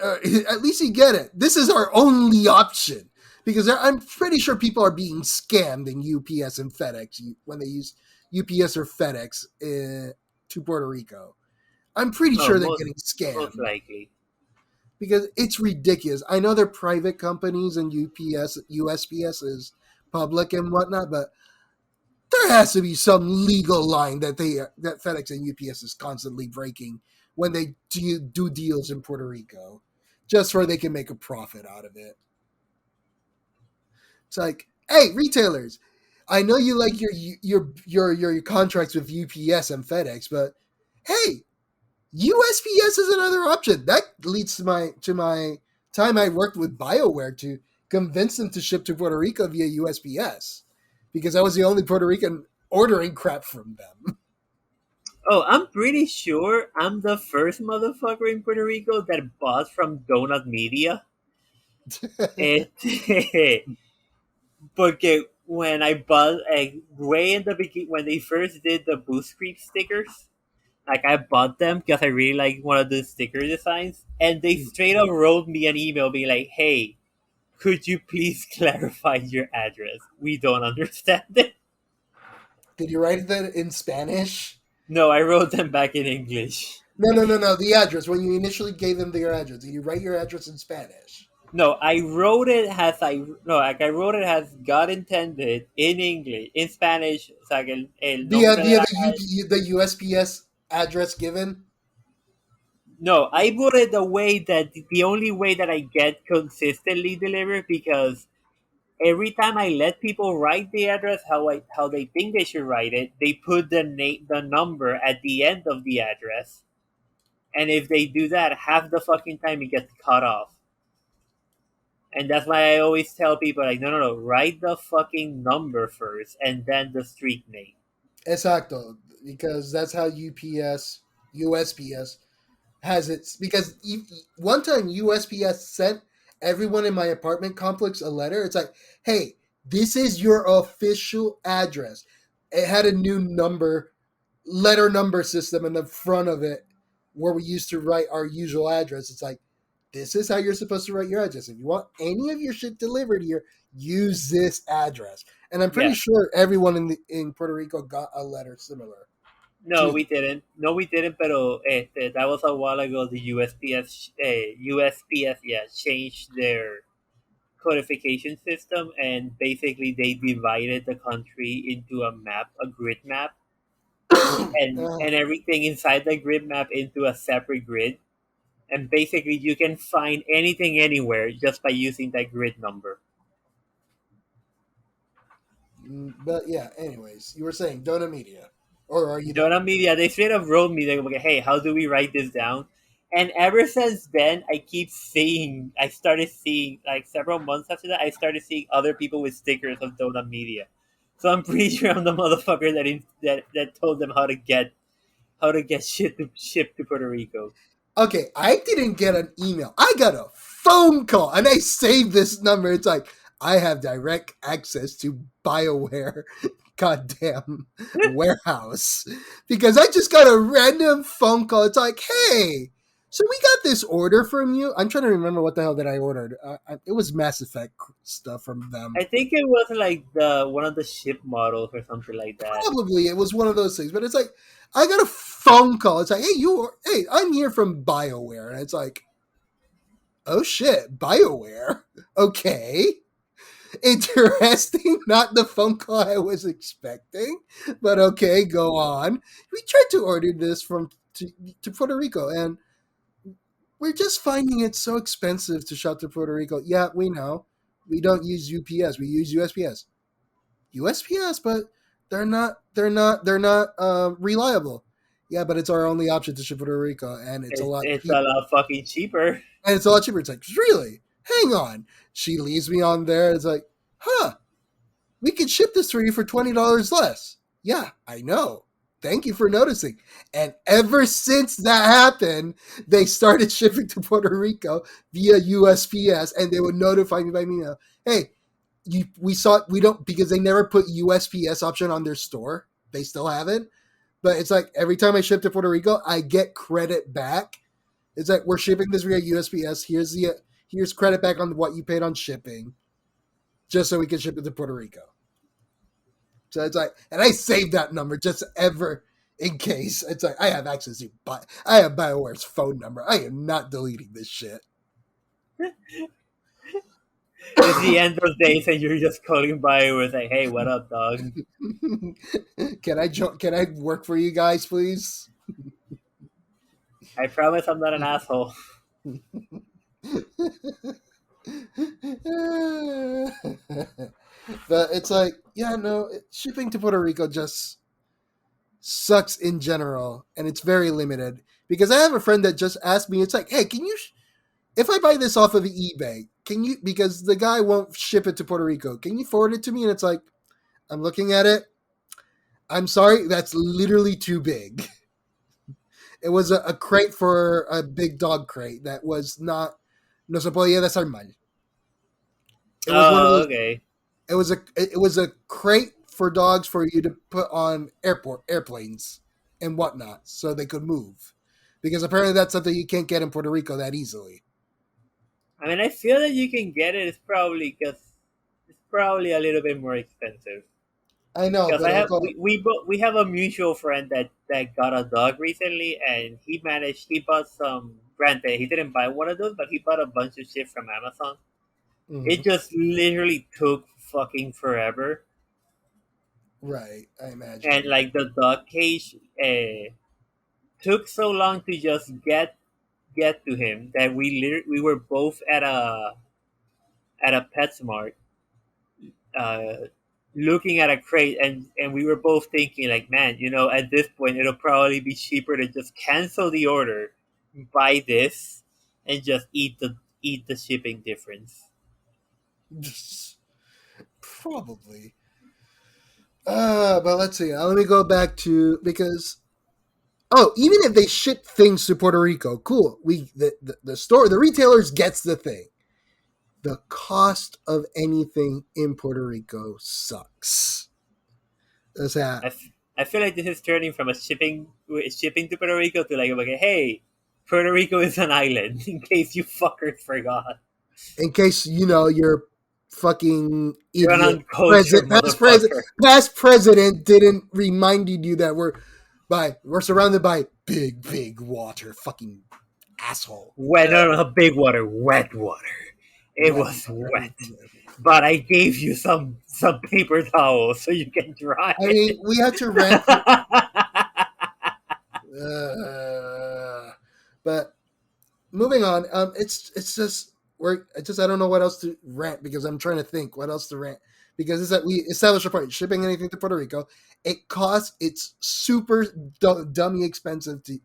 At least you get it. This is our only option because I'm pretty sure people are being scammed in UPS and FedEx when they use UPS or FedEx to Puerto Rico. I'm pretty Oh, sure they're getting most scammed likely. because it's ridiculous. I know they're private companies and USPS is public and whatnot, but there has to be some legal line that FedEx and UPS is constantly breaking when they do deals in Puerto Rico, just so they can make a profit out of it. It's like, hey, retailers, I know you like your contracts with UPS and FedEx, but hey, USPS is another option. That leads to my time I worked with BioWare to convince them to ship to Puerto Rico via USPS because I was the only Puerto Rican ordering crap from them. Oh, I'm pretty sure I'm the first motherfucker in Puerto Rico that bought from Donut Media. Porque when I bought, way in the beginning, when they first did the Boost Creep stickers, like I bought them because I really like one of the sticker designs, and they straight up wrote me an email being like, "Hey, could you please clarify your address? We don't understand it." Did you write that in Spanish? No, I wrote them back in English. No. The address. When you initially gave them your address, did you write your address in Spanish? No, I wrote it as I wrote it as God intended in English, in Spanish. O sea, que el nombre de The USPS address given? No, I put it the way that the only way that I get consistently delivered, because every time I let people write the address how they think they should write it, they put the number at the end of the address, and if they do that, half the fucking time it gets cut off. And that's why I always tell people, like, no, write the fucking number first and then the street name. Exacto, because that's how USPS has it. Because one time USPS sent everyone in my apartment complex a letter. It's like, hey, this is your official address. It had a new letter number system in the front of it where we used to write our usual address. It's like, this is how you're supposed to write your address. If you want any of your shit delivered here, use this address. And I'm pretty sure everyone in Puerto Rico got a letter similar. No, we didn't. No, we didn't. Pero that was a while ago. The USPS, changed codification system, and basically they divided the country into a grid map, and everything inside the grid map into a separate grid. And basically, you can find anything anywhere just by using that grid number. But yeah, anyways, you were saying Dona Media. Or are you done? Dona Media, they straight up wrote me, they're like, hey, how do we write this down? And ever since then, I started seeing, like several months after that, I started seeing other people with stickers of Dona Media. So I'm pretty sure I'm the motherfucker that told them how to get shit to ship to Puerto Rico. Okay, I didn't get an email. I got a phone call, and I saved this number. It's like, I have direct access to BioWare goddamn warehouse. Because I just got a random phone call. It's like, hey, so we got this order from you. I'm trying to remember what the hell that I ordered. It was Mass Effect stuff from them. I think it was like one of the ship models or something like that. Probably it was one of those things, but it's like I got a phone call. It's like, hey, I'm here from BioWare, and it's like, oh shit, BioWare. Okay, interesting. Not the phone call I was expecting, but okay, go on. We tried to order this to Puerto Rico, and we're just finding it so expensive to shop to Puerto Rico. Yeah, we know. We don't use UPS. We use USPS. USPS, but they're not reliable. Yeah, but it's our only option to ship Puerto Rico, and it's a lot cheaper. A lot fucking cheaper. And it's a lot cheaper. It's like, really? Hang on. She leaves me on there. It's like, we could ship this for you for $20 less. Yeah, I know. Thank you for noticing. And ever since that happened, they started shipping to Puerto Rico via USPS, and they would notify me by email. Hey, we don't, because they never put USPS option on their store. They still haven't. But it's like every time I ship to Puerto Rico, I get credit back. It's like, we're shipping this via USPS. Here's credit back on what you paid on shipping, just so we can ship it to Puerto Rico. So it's like, and I saved that number just ever in case. It's like, I have access to, I have BioWare's phone number. I am not deleting this shit. It's the end of days and you're just calling BioWare and like, hey, what up, dog? Can I work for you guys, please? I promise I'm not an asshole. But it's like, yeah, no, shipping to Puerto Rico just sucks in general, and it's very limited. Because I have a friend that just asked me, it's like, hey, can you, if I buy this off of eBay, can you, because the guy won't ship it to Puerto Rico, can you forward it to me? And it's like, I'm looking at it. I'm sorry, that's literally too big. It was a crate for a big dog crate that was not, no se podía desarmar. Okay. It was a crate for dogs for you to put on airplanes and whatnot, so they could move. Because apparently that's something you can't get in Puerto Rico that easily. I mean, I feel that you can get it. It's probably a little bit more expensive. I know. Because we have a mutual friend that got a dog recently, and he bought some. Granted, he didn't buy one of those, but he bought a bunch of shit from Amazon. Mm-hmm. It just literally took fucking forever. Right, I imagine. And like the dog cage took so long to just get to him that we were both at a PetSmart looking at a crate, and we were both thinking like, man, at this point it'll probably be cheaper to just cancel the order, buy this, and just eat the shipping difference. Probably. But let's see. Let me go back to, because even if they ship things to Puerto Rico, cool. The store, the retailers gets the thing. The cost of anything in Puerto Rico sucks. That's that. I feel like this is turning from shipping to Puerto Rico to like, hey, Puerto Rico is an island, in case you fuckers forgot. In case, you're fucking idiot. Past president didn't remind you that we're surrounded by big water, fucking asshole. No, big water, wet water. It Wet. was wet. But I gave you some paper towels so you can dry I it. mean, we had to rent. But moving on. It's just I don't know what else to rant because I'm trying to think what else to rant because it's that we established a point shipping anything to Puerto Rico. It's super dummy expensive to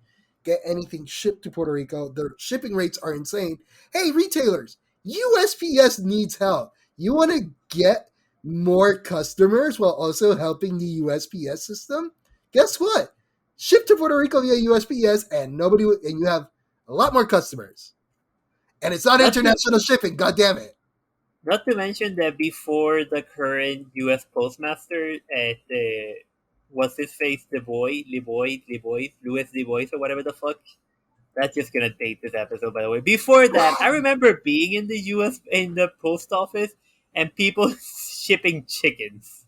get anything shipped to Puerto Rico. The shipping rates are insane. Hey, retailers, USPS needs help. You want to get more customers while also helping the USPS system? Guess what? Ship to Puerto Rico via USPS, and you have a lot more customers. And it's not international shipping, god damn it. Not to mention that before the current U.S. postmaster, what's his face, Louis Du Bois, or whatever the fuck. That's just gonna date this episode, by the way. Before that, I remember being in the U.S. in the post office and people shipping chickens.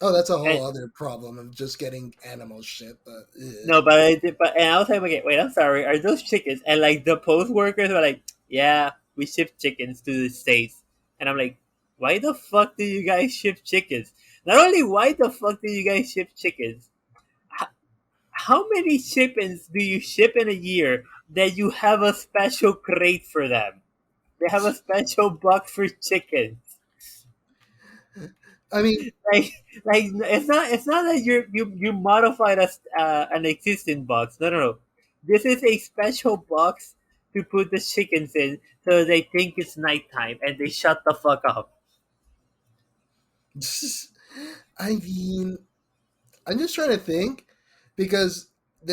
Oh, that's a whole And, other problem of just getting animals shipped. But, no, but and I was like, okay, wait, I'm sorry, are those chickens? And like the post workers were like, yeah, we ship chickens to the States. And I'm like, why the fuck do you guys ship chickens? Not only why the fuck do you guys ship chickens, how many shipments do you ship in a year that you have a special crate for them? They have a special box for chickens. I mean, like it's not that you modified an existing box. No. This is a special box to put the chickens in so they think it's nighttime and they shut the fuck up. I mean, I'm just trying to think because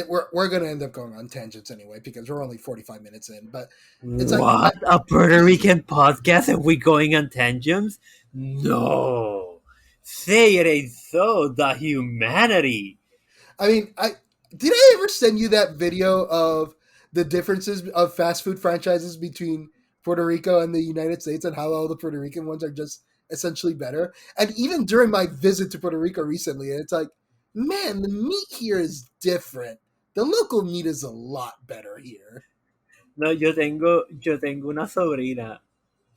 we're going to end up going on tangents anyway because we're only 45 minutes in. But it's What? A Puerto Rican podcast and we going on tangents? No. Say it ain't so. The humanity. I mean, did I ever send you that video of the differences of fast food franchises between Puerto Rico and the United States and how all the Puerto Rican ones are just essentially better? And even during my visit to Puerto Rico recently, it's like, man, the meat here is different. The local meat is a lot better here. No, yo tengo una sobrina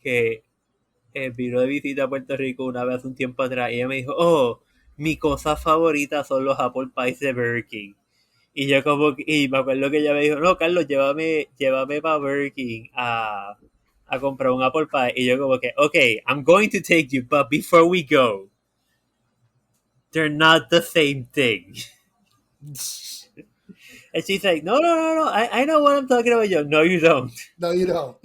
que vino de visita a Puerto Rico una vez un tiempo atrás y ella me dijo, oh, mi cosa favorita son los apple pies de Burger King. Y yo y me acuerdo que ella me dijo, no, Carlos, llévame para Burger King a comprar un apple pie. Y yo como que, okay, I'm going to take you, but before we go, they're not the same thing. And she's like, no, I know what I'm talking about. Yo, no, you don't. No, you don't.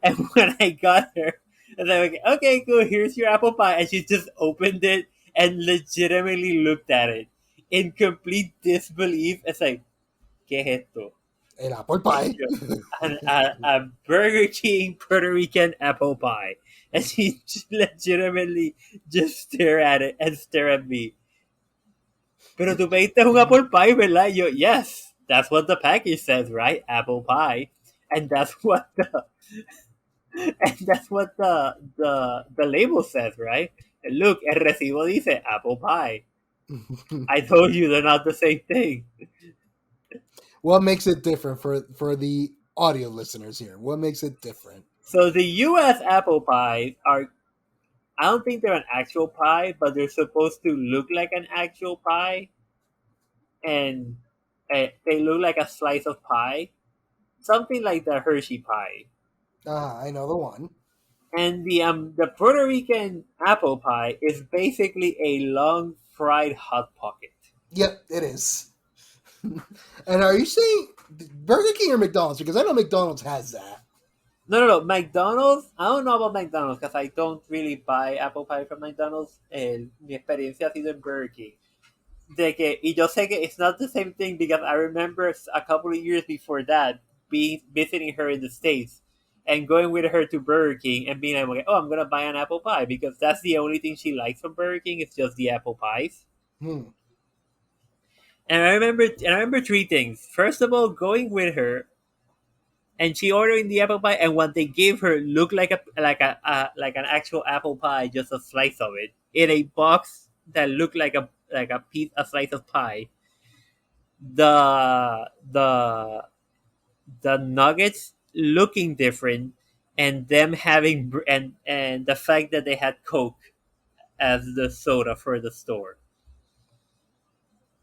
And when I got her, I was like, okay, cool, here's your apple pie. And she just opened it and legitimately looked at it in complete disbelief. It's like, ¿qué es esto? An apple pie. A Burger King Puerto Rican apple pie. And she legitimately just stare at it and stare at me. Pero tú pediste un apple pie, ¿verdad? Yo, yes, that's what the package says, right? Apple pie. And that's what the label says, right? And look, el recibo dice apple pie. I told you they're not the same thing. What makes it different for the audio listeners here? What makes it different? So the U.S. apple pies are, I don't think they're an actual pie, but they're supposed to look like an actual pie. And they look like a slice of pie. Something like the Hershey pie. I know the one. And the Puerto Rican apple pie is basically a long fried hot pocket. Yep, it is. And are you saying Burger King or McDonald's? Because I know McDonald's has that. No. McDonald's, I don't know about McDonald's because I don't really buy apple pie from McDonald's. Mi experiencia ha sido en Burger King. Y yo sé que it's not the same thing because I remember a couple of years before that visiting her in the States and going with her to Burger King and being like, oh, I'm going to buy an apple pie because that's the only thing she likes from Burger King. It's just the apple pies. And I remember three things. First of all, going with her and she ordering the apple pie, and what they gave her looked like an actual apple pie, just a slice of it in a box that looked like a slice of pie. The nuggets looking different, and them having and the fact that they had Coke as the soda for the store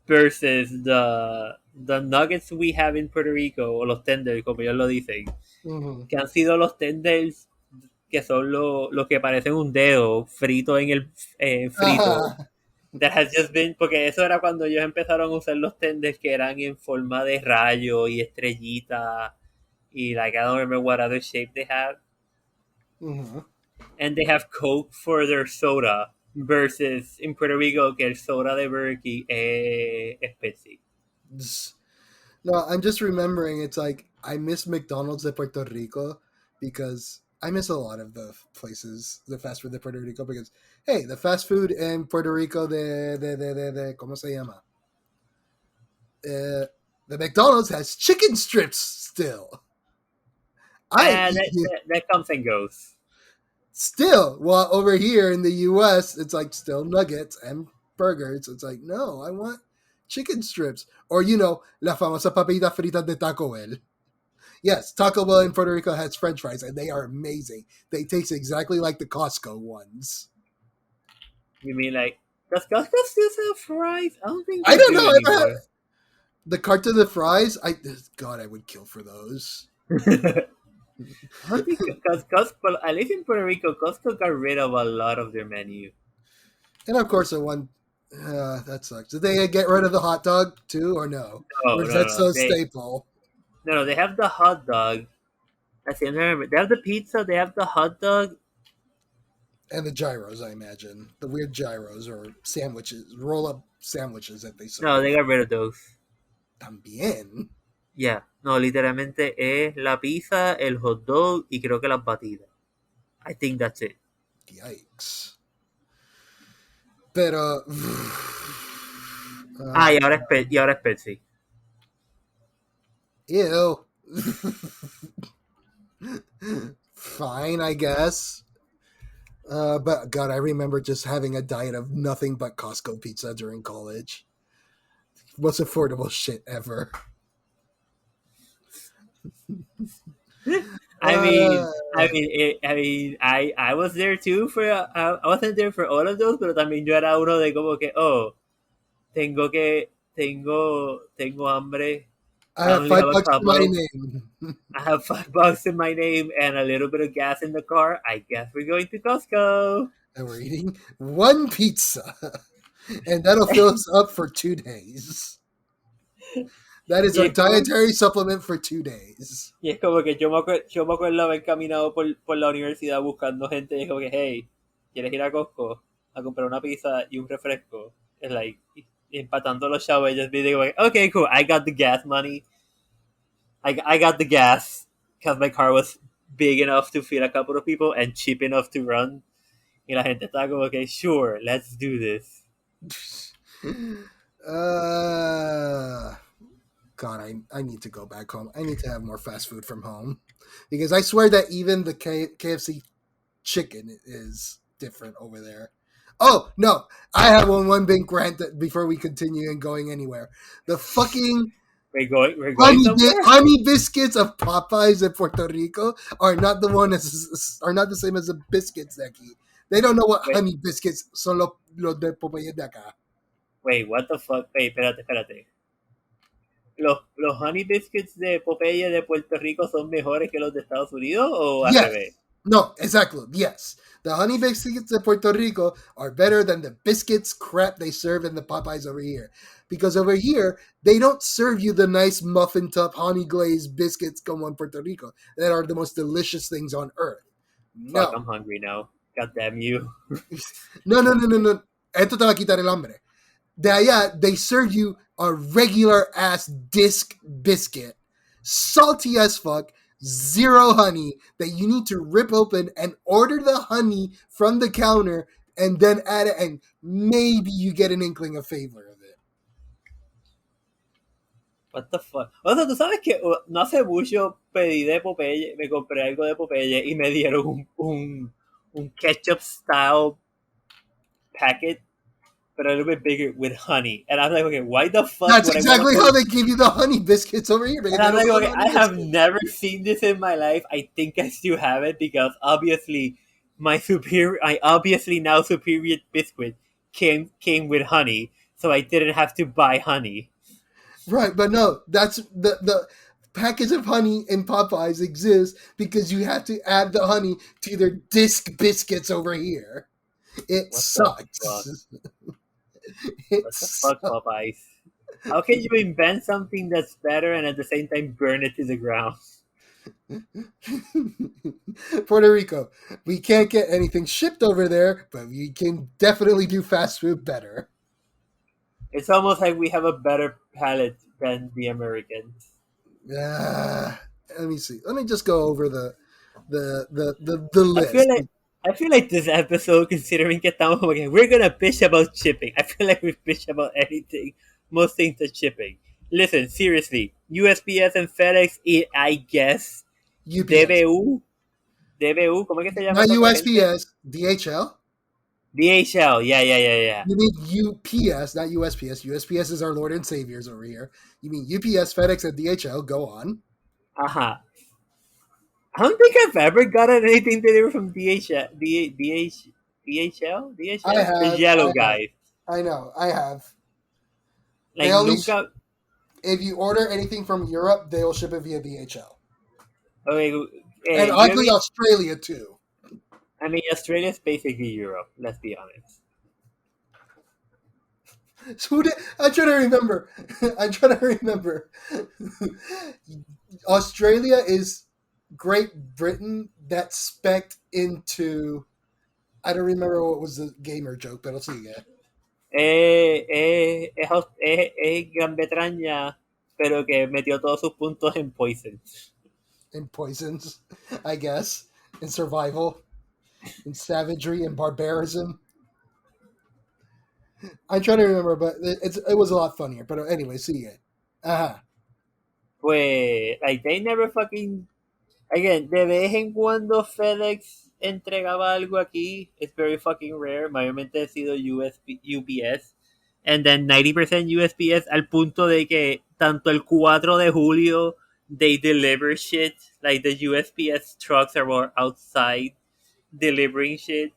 versus the nuggets we have in Puerto Rico, o los tenders, como ellos lo dicen, Mm-hmm. que han sido los tenders que son lo que parecen un dedo frito en el frito. That has just been, porque eso era cuando ellos empezaron a usar los tenders que eran en forma de rayo y estrellita y like I don't remember what other shape they have. Mm-hmm. And they have Coke for their soda versus in Puerto Rico que el soda de Burger King es Pepsi. No, I'm just remembering. It's like I miss McDonald's de Puerto Rico because I miss a lot of the places, the fast food de Puerto Rico. Because hey, the fast food in Puerto Rico de ¿cómo se llama? The McDonald's has chicken strips still. That comes and goes. Still, well, over here in the U.S., it's like still nuggets and burgers. It's like, no, I want chicken strips. Or, la famosa papita frita de Taco Bell. Yes, Taco Bell in Puerto Rico has french fries, and they are amazing. They taste exactly like the Costco ones. You mean like, does Costco still sell fries? I don't think I they don't do know. anymore. The carton of fries, God, I would kill for those. I don't think because Costco, at least in Puerto Rico, Costco got rid of a lot of their menu. And of course, the one that sucks. Did they get rid of the hot dog too, or no? No, Or is no, that no. so staple? No, they have the hot dog. I see. I remember. They have the pizza. They have the hot dog. And the gyros, I imagine. The weird gyros or sandwiches, roll-up sandwiches that they serve. No, they got rid of those. También. Yeah. No, literalmente es la pizza, el hot dog y creo que las batidas. I think that's it. Yikes. Pero... y ahora es Pepsi. Ew. Fine, I guess. But God, I remember just having a diet of nothing but Costco pizza during college. Most affordable shit ever. I was there too for I wasn't there for all of those, pero también yo era uno de como que tengo hambre. I have $5 in my name. I have $5 in my name and a little bit of gas in the car. I guess we're going to Costco. And we're eating one pizza. And that'll fill us up for 2 days. That is our dietary supplement for 2 days. Y es como que yo me acuerdo haber caminado por la universidad buscando gente y es como que, hey, ¿quieres ir a Costco a comprar una pizza y un refresco? Es like, empatando los chavos, just be like, okay, cool, I got the gas money. I got the gas because my car was big enough to fit a couple of people and cheap enough to run. Y la gente está como que, sure, let's do this. God, I need to go back home. I need to have more fast food from home. Because I swear that even the KFC chicken is different over there. Oh, no. I have one big rant before we continue and going anywhere. The fucking... We're going somewhere? Honey biscuits of Popeyes in Puerto Rico are not the same as the biscuits de aquí. They don't know what honey biscuits son los de Popeyes de acá. Wait, what the fuck? Wait, espérate. ¿Los honey biscuits de Popeye de Puerto Rico son mejores que los de Estados Unidos o al revés? No, exactly. Yes. The honey biscuits de Puerto Rico are better than the biscuits crap they serve in the Popeyes over here. Because over here, they don't serve you the nice muffin top honey glazed biscuits como en Puerto Rico that are the most delicious things on earth. No. Fuck, I'm hungry now. God damn you. No. Esto te va a quitar el hambre. De allá, they serve you a regular ass disc biscuit, salty as fuck, zero honey, that you need to rip open and order the honey from the counter and then add it, and maybe you get an inkling of flavor of it. What the fuck? O sea, tú sabes que no hace mucho pedí de Popeye, me compré algo de Popeye y me dieron un ketchup style packet but a little bit bigger with honey. And I'm like, okay, why the fuck That's would I want exactly to how put? they give you the honey biscuits over here, because And they I'm don't like, put okay, honey I have biscuits. never seen this in my life. I think I still have it because obviously I obviously now superior biscuit came with honey, so I didn't have to buy honey. Right, but no, that's the package of honey in Popeyes exists because you have to add the honey to their disc biscuits over here. It What the fuck? sucks. It What the fuck, sucks. Popeyes? How can you invent something that's better and at the same time burn it to the ground? Puerto Rico, we can't get anything shipped over there, but we can definitely do fast food better. It's almost like we have a better palate than the Americans. Uh, Let me see. Let me just go over the I feel list. like I feel like this episode, considering que estamos como que we're gonna bitch about shipping. I feel like we've bitched about anything, most things are shipping. Listen, seriously, USPS and FedEx, I guess UPS, DBU, ¿cómo es que se llama not esa otra gente? USPS, DHL. DHL, yeah. You mean UPS, not USPS. USPS is our Lord and Saviors over here. You mean UPS, FedEx, and DHL. Go on. Uh-huh. I don't think I've ever gotten anything delivered from DHL. DHL? I DHL? The have. yellow guys. I know. I have. They Like, only nunca. if you order anything from Europe, they will ship it via DHL. Okay, And oddly, Australia too. I mean, Australia's basically Europe, let's be honest. So I'm trying to remember. I'm trying to remember. Australia is Great Britain that specced into. I don't remember what was the gamer joke, but I'll see again. Es Gran Bretaña, pero que metió todos sus puntos en Poison. In poisons, I guess. In survival. In savagery and barbarism. I'm trying to remember, but it was a lot funnier. But anyway, see it. Ajá. Pues, like, they never fucking. Again, de vez en cuando FedEx entregaba algo aquí. It's very fucking rare. Mayormente ha sido UPS. And then 90% USPS al punto de que tanto el 4 de julio they deliver shit. Like the USPS trucks are outside delivering shit.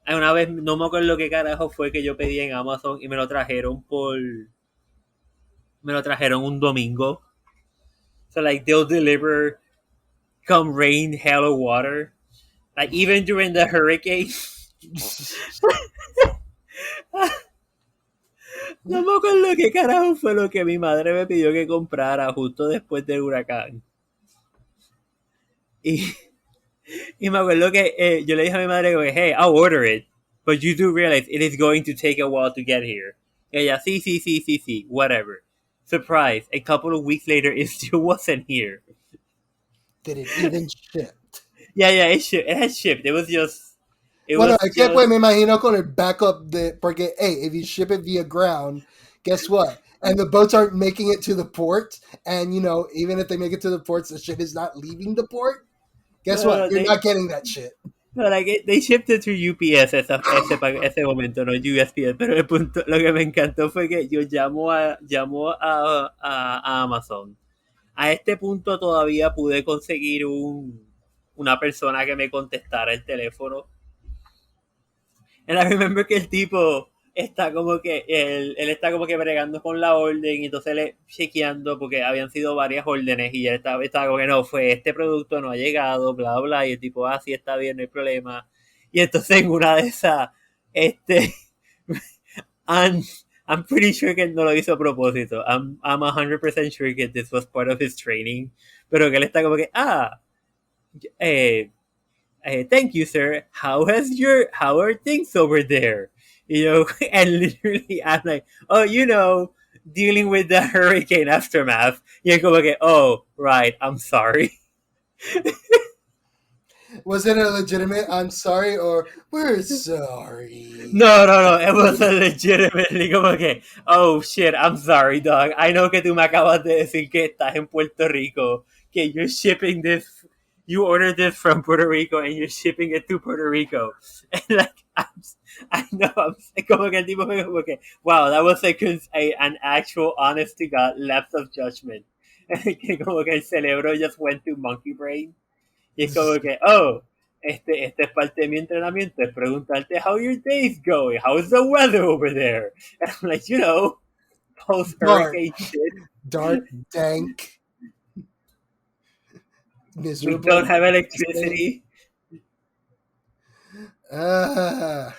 Una vez, no me acuerdo qué carajo fue que yo pedí en Amazon y me lo trajeron un domingo. So like they'll deliver come rain, hell or water. Like even during the hurricane. No me acuerdo qué carajo fue lo que mi madre me pidió que comprara justo después del huracán. Y me acuerdo que yo le dije a mi madre, hey, I'll order it, but you do realize it is going to take a while to get here. Y ella, sí, whatever. Surprise, a couple of weeks later, it still wasn't here. Did it even ship? Yeah, it had shipped. It was just... Bueno, except pues me imagino con el backup porque, hey, if you ship it via ground, guess what? And the boats aren't making it to the port, and, you know, even if they make it to the ports, the shit is not leaving the port. Guess what? You're not getting that shit. No, like, they shipped it through UPS ese momento, no USPS, pero el punto, lo que me encantó fue que yo llamo a Amazon. A este punto todavía pude conseguir una persona que me contestara el teléfono. And I remember que el tipo está como que él está como que bregando con la orden y entonces él chequeando porque habían sido varias órdenes y él estaba como que no, fue este producto no ha llegado, bla bla, y el tipo, sí está bien, no hay problema. Y entonces en una de esas I'm pretty sure que él no lo hizo a propósito. I'm 100% sure que this was part of his training, pero que él está como que thank you, sir. How are things over there? You know, and literally I'm like, oh, you know, dealing with the hurricane aftermath. Y como que, oh, right, I'm sorry. Was it a legitimate I'm sorry or we're sorry? No. It was a legitimately como que, oh shit, I'm sorry, dog. I know que tú me acabas de decir que estás en Puerto Rico, que you're shipping this. You ordered this from Puerto Rico and you're shipping it to Puerto Rico. And like, I know, como que el tipo me como que, wow, that was an actual, honest to God, lapse of judgment. Que como que el cerebro just went to monkey brain. Y es como que, oh, este es parte de mi entrenamiento, es preguntarte how your day's going, how's the weather over there? And I'm like, post-hurricane shit. Dark, dank, We miserable. don't have electricity. Oh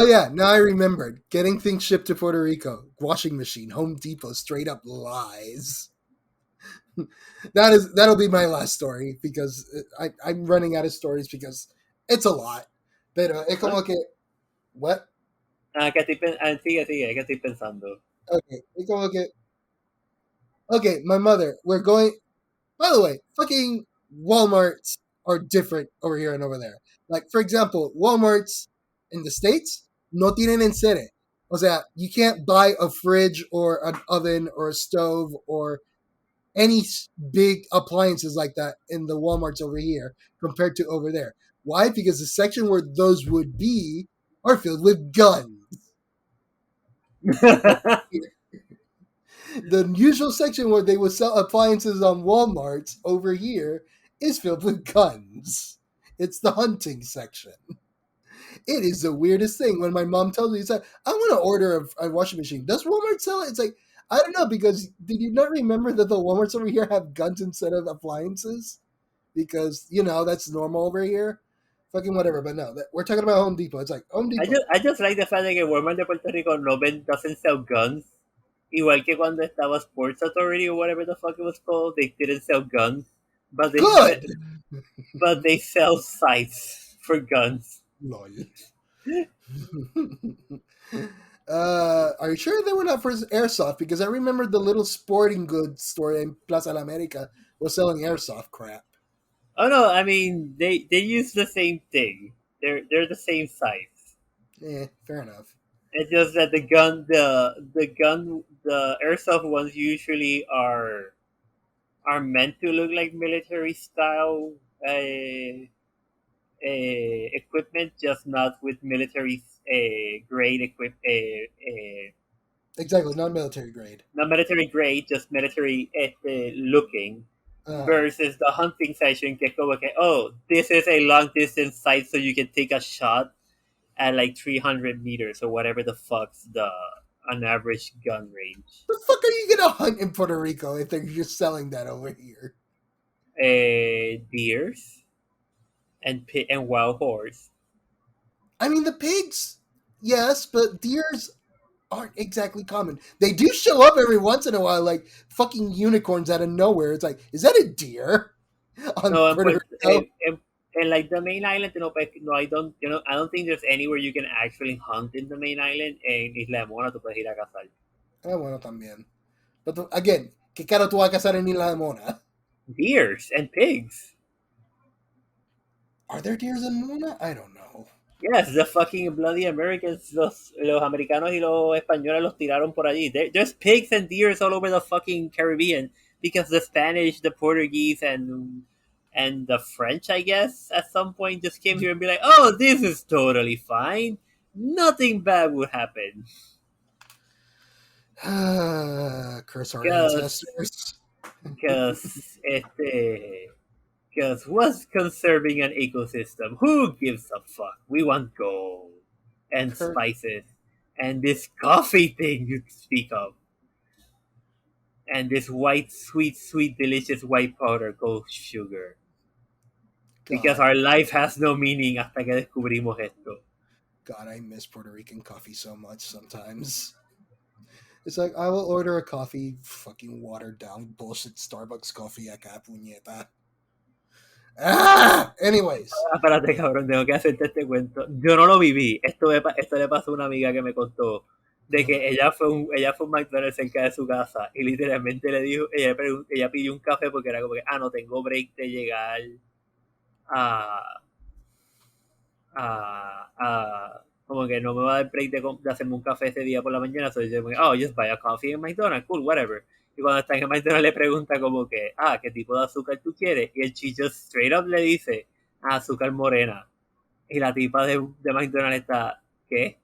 yeah, now I remembered. Getting things shipped to Puerto Rico. Washing machine, Home Depot, straight up lies. That'll be my last story because I'm running out of stories because it's a lot. Pero es como que what? Sigue, que estoy pensando. Okay, es como que okay, my mother. We're going. By the way, fucking Walmarts are different over here and over there. Like for example, Walmarts in the States no tienen enseres. O sea, you can't buy a fridge or an oven or a stove or any big appliances like that in the Walmarts over here compared to over there. Why? Because the section where those would be are filled with guns. The usual section where they would sell appliances on Walmarts over here is filled with guns. It's the hunting section. It is the weirdest thing when my mom tells me, it's like, I want to order a washing machine. Does Walmart sell it? It's like, I don't know, because did you not remember that the Walmarts over here have guns instead of appliances? Because, that's normal over here. Fucking whatever, but no, we're talking about Home Depot. It's like, Home Depot. I just like the fact that Walmart de Puerto Rico doesn't sell guns. Igual que cuando estaba Sports Authority or whatever the fuck it was called, they didn't sell guns. But they sell sites for guns. Lol. Are you sure they were not for airsoft? Because I remember the little sporting goods store in Plaza La America was selling airsoft crap. Oh no, I mean they use the same thing. They're the same size. Yeah, fair enough. It's just that the airsoft ones usually are meant to look like military style equipment, just not with military grade Exactly, not military grade. Not military grade, just military looking. Versus the hunting section, que como que, oh, this is a long distance sight, so you can take a shot at like 300 meters or whatever the fuck's an average gun range. The fuck are you gonna hunt in Puerto Rico if they're just selling that over here? Deers and wild horse. I mean, the pigs, yes, but deers aren't exactly common. They do show up every once in a while, like fucking unicorns out of nowhere. It's like, is that a deer? No, and like the main island, I don't think there's anywhere you can actually hunt in the main island. En Isla de Mona tú puedes ir a cazar. Bueno, también. But again, ¿qué caro tú vas a cazar en Isla de Mona? Deers and pigs. Are there deers in Mona? I don't know. Yes, the fucking bloody Americans, los americanos y los españoles los tiraron por allí. There's pigs and deers all over the fucking Caribbean because the Spanish, the Portuguese, and the French, I guess, at some point just came here and be like, oh, this is totally fine. Nothing bad would happen. Curse our ancestors. Because what's conserving an ecosystem? Who gives a fuck? We want gold and spices and this coffee thing you speak of. And this white, sweet, delicious white powder called sugar. God. Because our life has no meaning hasta que descubrimos esto. God, I miss Puerto Rican coffee so much sometimes. It's like, I will order a coffee, fucking watered down bullshit Starbucks coffee acá, puñeta. Anyways. Espérate, cabrón, tengo que hacerte este cuento. Yo no lo viví. Esto le pasó a una amiga que me contó de que ella fue un McDonald's cerca de su casa y literalmente le dijo, ella pidió un café porque era como que, no tengo break de llegar como que no me va a dar break de hacerme un café ese día por la mañana, so yo just buy a coffee in McDonald's, cool, whatever. Y cuando está en McDonald's le pregunta como que, ¿qué tipo de azúcar tú quieres? Y el chicho straight up le dice, azúcar morena. Y la tipa de McDonald's está, ¿qué?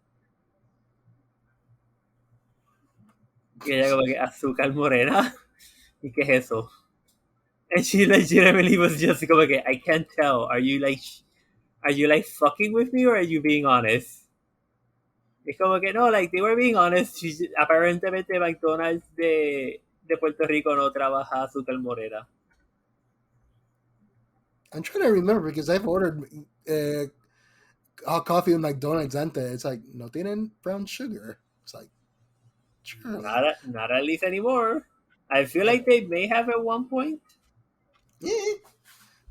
Y ella como que, azúcar morena. ¿Y qué es eso? And she legitimately was just como que, I can't tell. Are you like fucking with me or are you being honest? Es como que no, like they were being honest. Aparentemente McDonald's de Puerto Rico no trabaja azúcar morena. I'm trying to remember because I've ordered hot coffee with McDonald's antes. It's like, no tienen brown sugar. It's like, surely. Not at least anymore. I feel like they may have at one point. Yeah.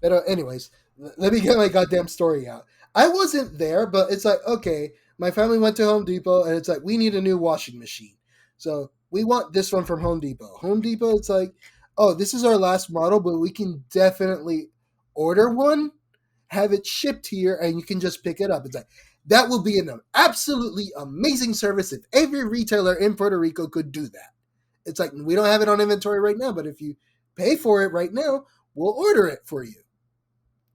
But anyways, let me get my goddamn story out. I wasn't there, but it's like, okay, my family went to Home Depot and it's like, we need a new washing machine. So we want this one from Home Depot. Home Depot, it's like, oh, this is our last model, but we can definitely order one, have it shipped here, and you can just pick it up. It's like, that will be an absolutely amazing service if every retailer in Puerto Rico could do that. It's like, we don't have it on inventory right now, but if you pay for it right now, we'll order it for you.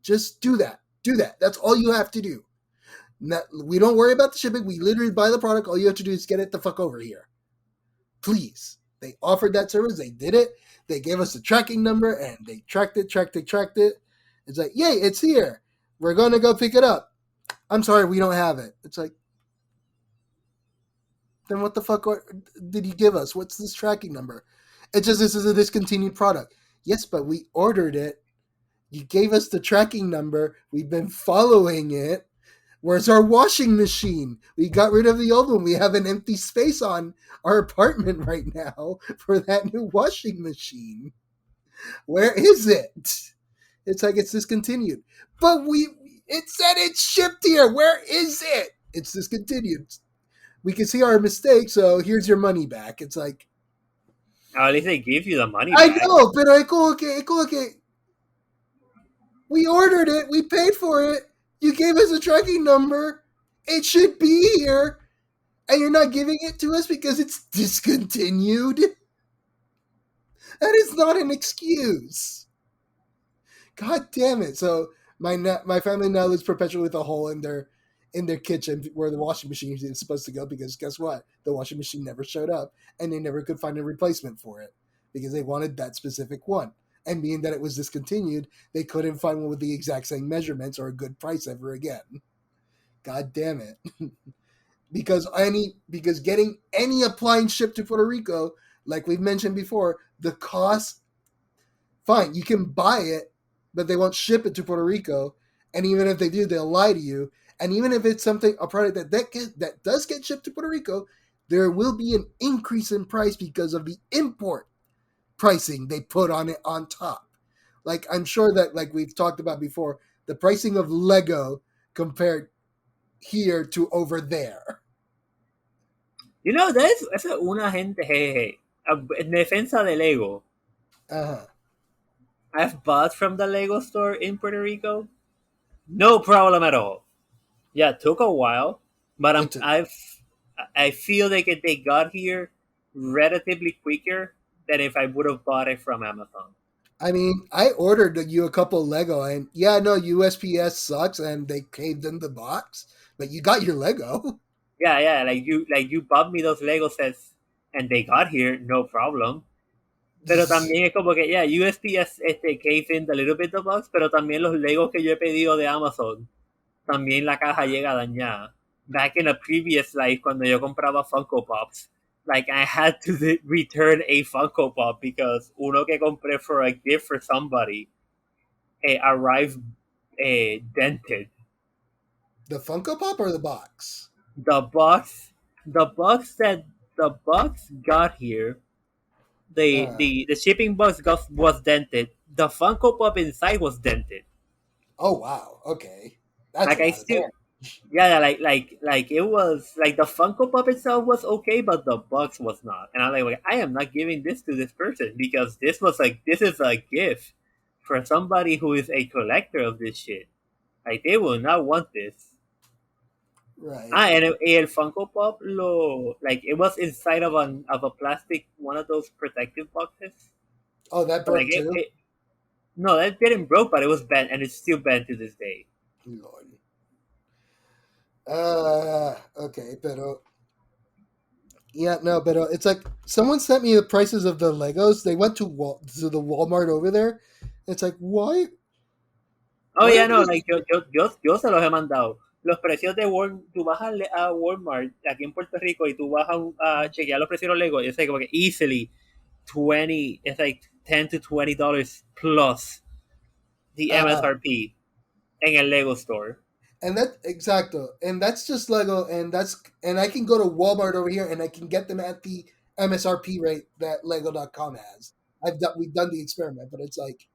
Just do that. Do that. That's all you have to do. We don't worry about the shipping. We literally buy the product. All you have to do is get it the fuck over here. Please. They offered that service. They did it. They gave us the tracking number and they tracked it. It's like, yay, it's here. We're going to go pick it up. I'm sorry, we don't have it. It's like, then what the fuck did you give us? What's this tracking number? It's just, this is a discontinued product. Yes, but we ordered it. You gave us the tracking number. We've been following it. Where's our washing machine? We got rid of the old one. We have an empty space on our apartment right now for that new washing machine. Where is it? It's like it's discontinued. But it said it's shipped here. Where is it? It's discontinued. We can see our mistake, so here's your money back. It's like, At least they give you the money I back. know, pero okay. We ordered it. We paid for it. You gave us a tracking number. It should be here. And you're not giving it to us because it's discontinued? That is not an excuse. God damn it. So my family now lives perpetually with a hole in their kitchen where the washing machine is supposed to go because guess what? The washing machine never showed up and they never could find a replacement for it because they wanted that specific one. And being that it was discontinued, they couldn't find one with the exact same measurements or a good price ever again. God damn it. because getting any appliance shipped to Puerto Rico, like we've mentioned before, the cost, fine, you can buy it, but they won't ship it to Puerto Rico. And even if they do, they'll lie to you. And even if it's a product that does get shipped to Puerto Rico, there will be an increase in price because of the import pricing they put on it on top. Like I'm sure that, like we've talked about before, the pricing of Lego compared here to over there. You know, eso es una gente, jeje. En defensa de Lego, Uh-huh. I've bought from the Lego store in Puerto Rico. No problem at all. Yeah, it took a while, but I feel like they got here relatively quicker than if I would have bought it from Amazon. I mean, I ordered you a couple Lego, and yeah, no, USPS sucks, and they caved in the box, but you got your Lego. Yeah, like you bought me those Lego sets and they got here, no problem. Pero también es como que, yeah, USPS cave in a little bit the box, pero también los Legos que yo he pedido de Amazon, también la caja llega dañada. Back in a previous life, cuando yo compraba Funko Pops, like I had to return a Funko Pop because uno que compré for a gift for somebody arrived dented. The Funko Pop or the box? The box got here. The shipping box was dented. The Funko Pop inside was dented. Oh wow, okay, that's Like a I lot of still, damage. yeah, like it was like the Funko Pop itself was okay, but the box was not. And I'm like, I am not giving this to this person because this is a gift for somebody who is a collector of this shit. Like they will not want this. Right. And el Funko Pop it was inside of a plastic one of those protective boxes. Oh, that So like broke too. no, that didn't broke, but it was bent and it's still bent to this day. Lord. Okay, pero yeah, no, but it's like someone sent me the prices of the Legos. They went to to the Walmart over there. It's like Oh, why yeah, are no, these? like yo se los he mandado. Los precios de Walmart, tú vas a Walmart aquí en Puerto Rico y tú vas a chequear los precios de los Legos, y es like, como que easily 20, it's like $10 to $20 plus the Uh, MSRP en el Lego store. and that exacto, and that's just Lego, and I can go to Walmart over here and I can get them at the MSRP rate that Lego.com has. We've done the experiment, but it's like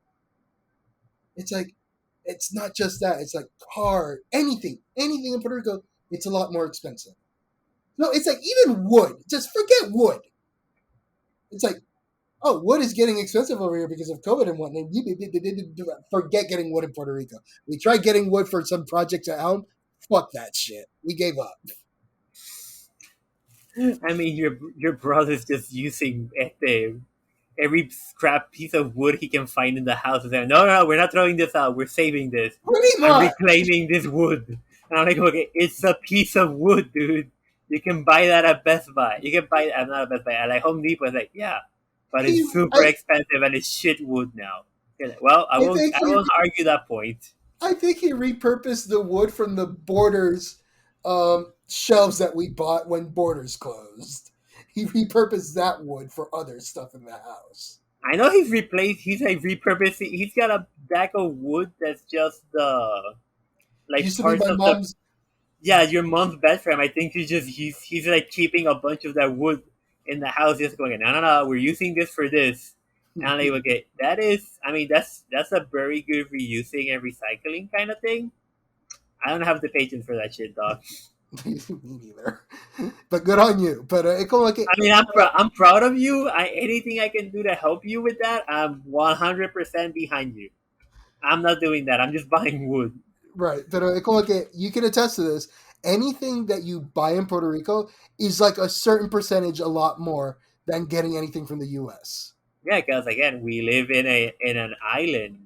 it's not just that. It's like car, anything in Puerto Rico, it's a lot more expensive. No, it's like even wood. Just forget wood. It's like, oh, wood is getting expensive over here because of COVID and whatnot. Forget getting wood in Puerto Rico. We tried getting wood for some projects at home. Fuck that shit. We gave up. I mean, your brother's just using every scrap piece of wood he can find in the house and saying, no, no, no, we're not throwing this out. We're saving this. Pretty I'm much. reclaiming this wood. And I'm like, okay, it's a piece of wood, dude. You can buy that at Best Buy. You can buy I'm not at Best Buy. At like Home Depot. It's like, yeah, but He, it's super I, expensive and it's shit wood now. You're like, well, I think I won't argue that point. I think he repurposed the wood from the Borders shelves that we bought when Borders closed. He repurposed that wood for other stuff in the house. I know he's like repurposing. He's got a deck of wood that's just the like Used to be parts my of the mom's. yeah, your mom's bed frame. I think he's like keeping a bunch of that wood in the house, just going, no, no, no, we're using this for this. And I'm like, okay, that is, I mean, that's a very good reusing and recycling kind of thing. I don't have the patience for that shit, dog. Me neither. But good on you. But it's como like I mean, I'm proud of you. Anything I can do to help you with that, I'm 100% behind you. I'm not doing that. I'm just buying wood. right. But it's como like you can attest to this. Anything that you buy in Puerto Rico is like a certain percentage a lot more than getting anything from the U.S. Yeah, because again, we live in an island,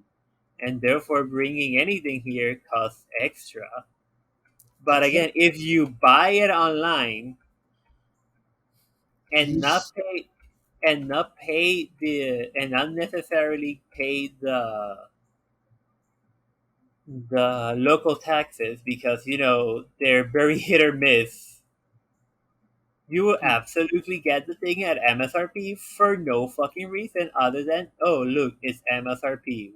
and therefore bringing anything here costs extra. But again, Exactly. if you buy it online and not He's pay and not necessarily pay the local taxes because they're very hit or miss, you will absolutely get the thing at MSRP for no fucking reason other than, oh look, it's MSRP.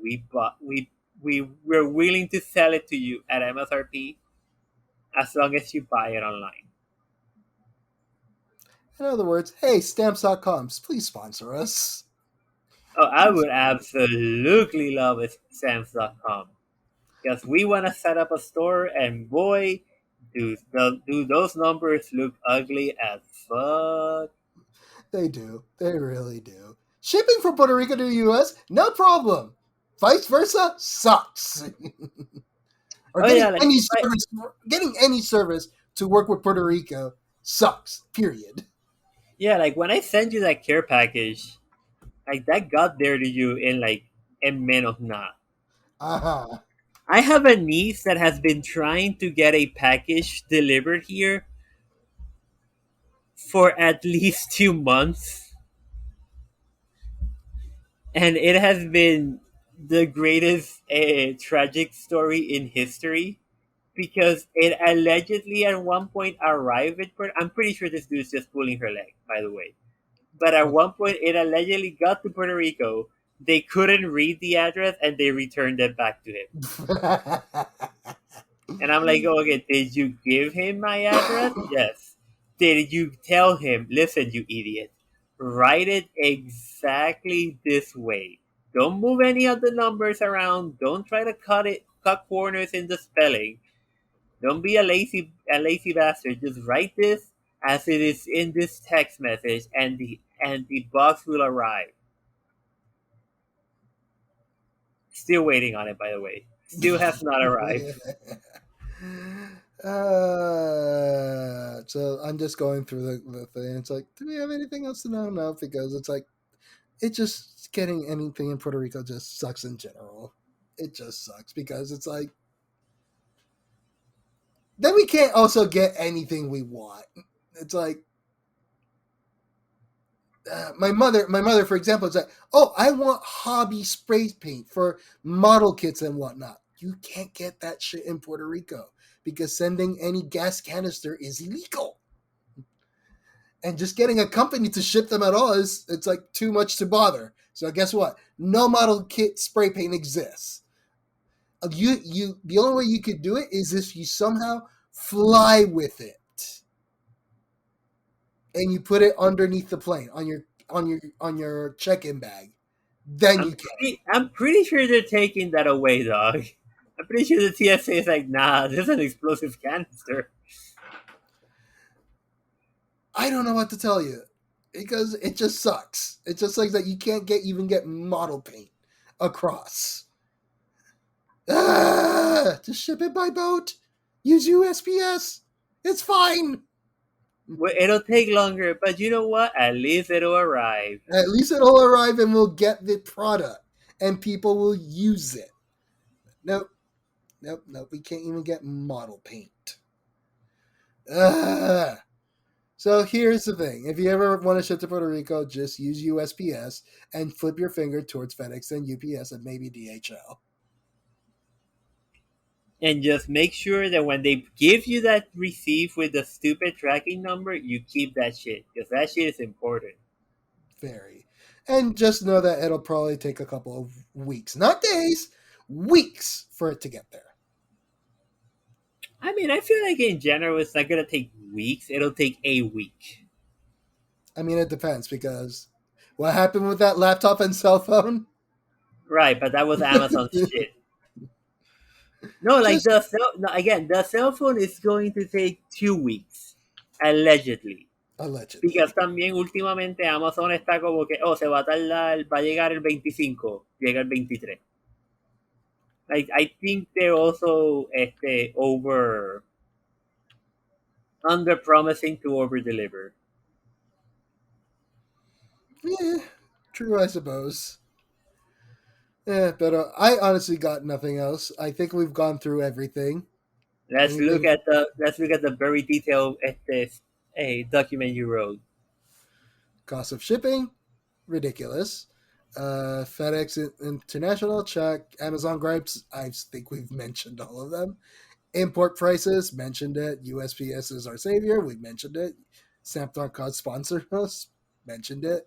We're willing to sell it to you at MSRP as long as you buy it online. in other words, hey, stamps.com, please sponsor us. Oh, I would absolutely love it, Stamps.com, because we want to set up a store, and boy, do those numbers look ugly as fuck. They do. They really do. Shipping from Puerto Rico to the U.S., no problem. Vice versa, sucks. Or Oh yeah, like getting any service to work with Puerto Rico sucks. Period. when I send you that care package, like that got there to you in like en menos nada. Uh-huh. I have a niece that has been trying to get a package delivered here for at least 2 months, and it has been the greatest tragic story in history because it allegedly at one point arrived at I'm pretty sure this dude's just pulling her leg, by the way. But at one point, it allegedly got to Puerto Rico. They couldn't read the address and they returned it back to him. And I'm like, oh, okay, did you give him my address? Yes. Did you tell him, listen, you idiot, write it exactly this way. Don't move any of the numbers around. Don't try to cut corners in the spelling. Don't be a lazy bastard. Just write this as it is in this text message, and the box will arrive. Still waiting on it, by the way. Still has not arrived. So I'm just going through the thing. It's like, do we have anything else to know? No, because it's like, it just getting anything in Puerto Rico just sucks in general. It just sucks because it's like, then we can't also get anything we want. It's like my mother, for example, is like, oh, I want hobby spray paint for model kits and whatnot. You can't get that shit in Puerto Rico because sending any gas canister is illegal. And just getting a company to ship them at all it's like too much to bother. So guess what? No model kit spray paint exists. The only way you could do it is if you somehow fly with it. And you put it underneath the plane on your check-in bag. Then you can. I'm pretty sure they're taking that away, dog. I'm pretty sure the TSA is like, nah, this is an explosive canister. I don't know what to tell you because it just sucks. It just sucks that you can't even get model paint across. Just ship it by boat. Use USPS. It's fine. Well, it'll take longer, but you know what? At least it'll arrive. At least it'll arrive and we'll get the product and people will use it. Nope. We can't even get model paint. So here's the thing. If you ever want to ship to Puerto Rico, just use USPS and flip your finger towards FedEx and UPS and maybe DHL. And just make sure that when they give you that receipt with the stupid tracking number, you keep that shit. Because that shit is important. Very. And just know that it'll probably take a couple of weeks. Not days. Weeks for it to get there. I mean, I feel like in general, it's not going to take weeks. It'll take a week. I mean, it depends because what happened with that laptop and cell phone? Right, but that was Amazon's shit. No, like the cell phone is going to take 2 weeks, allegedly. Because también últimamente Amazon está como que, se va a tardar, va a llegar el 25, llega el 23. Like, I think they're also under promising to over deliver. Yeah, true, I suppose. Yeah, but I honestly got nothing else. I think we've gone through everything. Let's look at the very detailed document you wrote. Cost of shipping, ridiculous. FedEx International, check. Amazon gripes, I think we've mentioned all of them. Import prices, mentioned it. USPS is our savior, we mentioned it. Stamp.com sponsor us, mentioned it.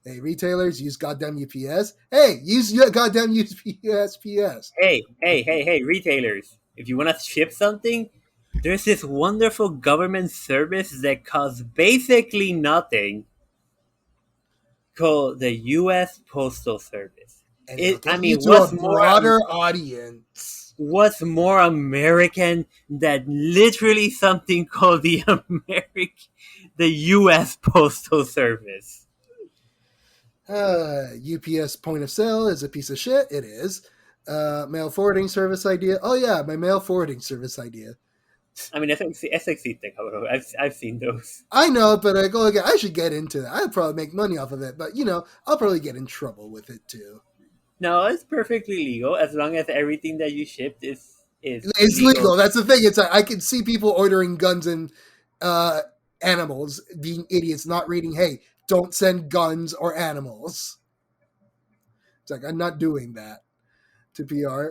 Hey, retailers, use goddamn UPS. Hey, use your goddamn USPS. Hey, retailers. If you want to ship something, there's this wonderful government service that costs basically nothing called the U.S. Postal Service. What's a broader audience? What's more American than literally something called the U.S. Postal Service? UPS point of sale is a piece of shit. It is. Mail forwarding service idea. Oh yeah, my mail forwarding service idea. I mean, I've seen those. I know, but I go again. I should get into that. I'd probably make money off of it, but I'll probably get in trouble with it too. No, it's perfectly legal as long as everything that you shipped is legal. That's the thing. It's I can see people ordering guns and animals, being idiots, not reading. Hey, don't send guns or animals. It's like, I'm not doing that to PR.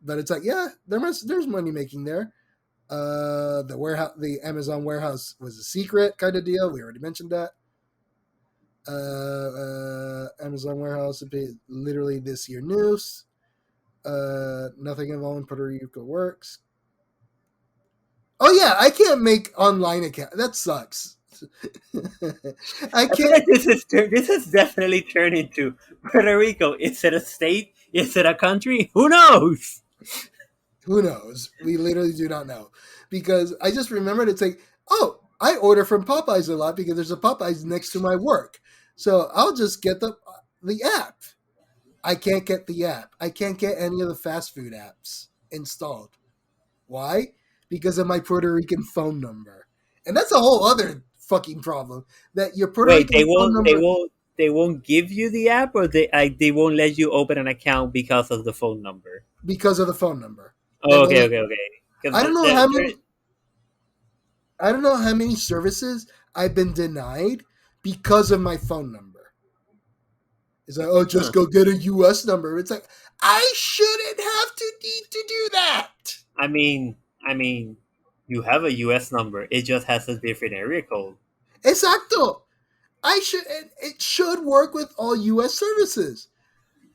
But it's like, yeah, there's money making there. The Amazon warehouse was a secret kind of deal. We already mentioned that. Amazon warehouse literally this year news. Nothing involving Puerto Rico works. Oh yeah, I can't make online account. That sucks. I can't. Like this has definitely turned into Puerto Rico. Is it a state? Is it a country? Who knows? Who knows? We literally do not know. Because I just remembered it's like, oh, I order from Popeyes a lot because there's a Popeyes next to my work. So I'll just get the app. I can't get the app. I can't get any of the fast food apps installed. Why? Because of my Puerto Rican phone number. And that's a whole other fucking problem. That your Puerto Rican phone number... They won't give you the app, or they won't let you open an account because of the phone number? Because of the phone number. Oh, okay. I don't know how many... I don't know how many services I've been denied because of my phone number. It's like, oh, just go get a U.S. number. It's like, I shouldn't have to need to do that. I mean, you have a U.S. number. It just has a different area code. Exacto. It should work with all U.S. services.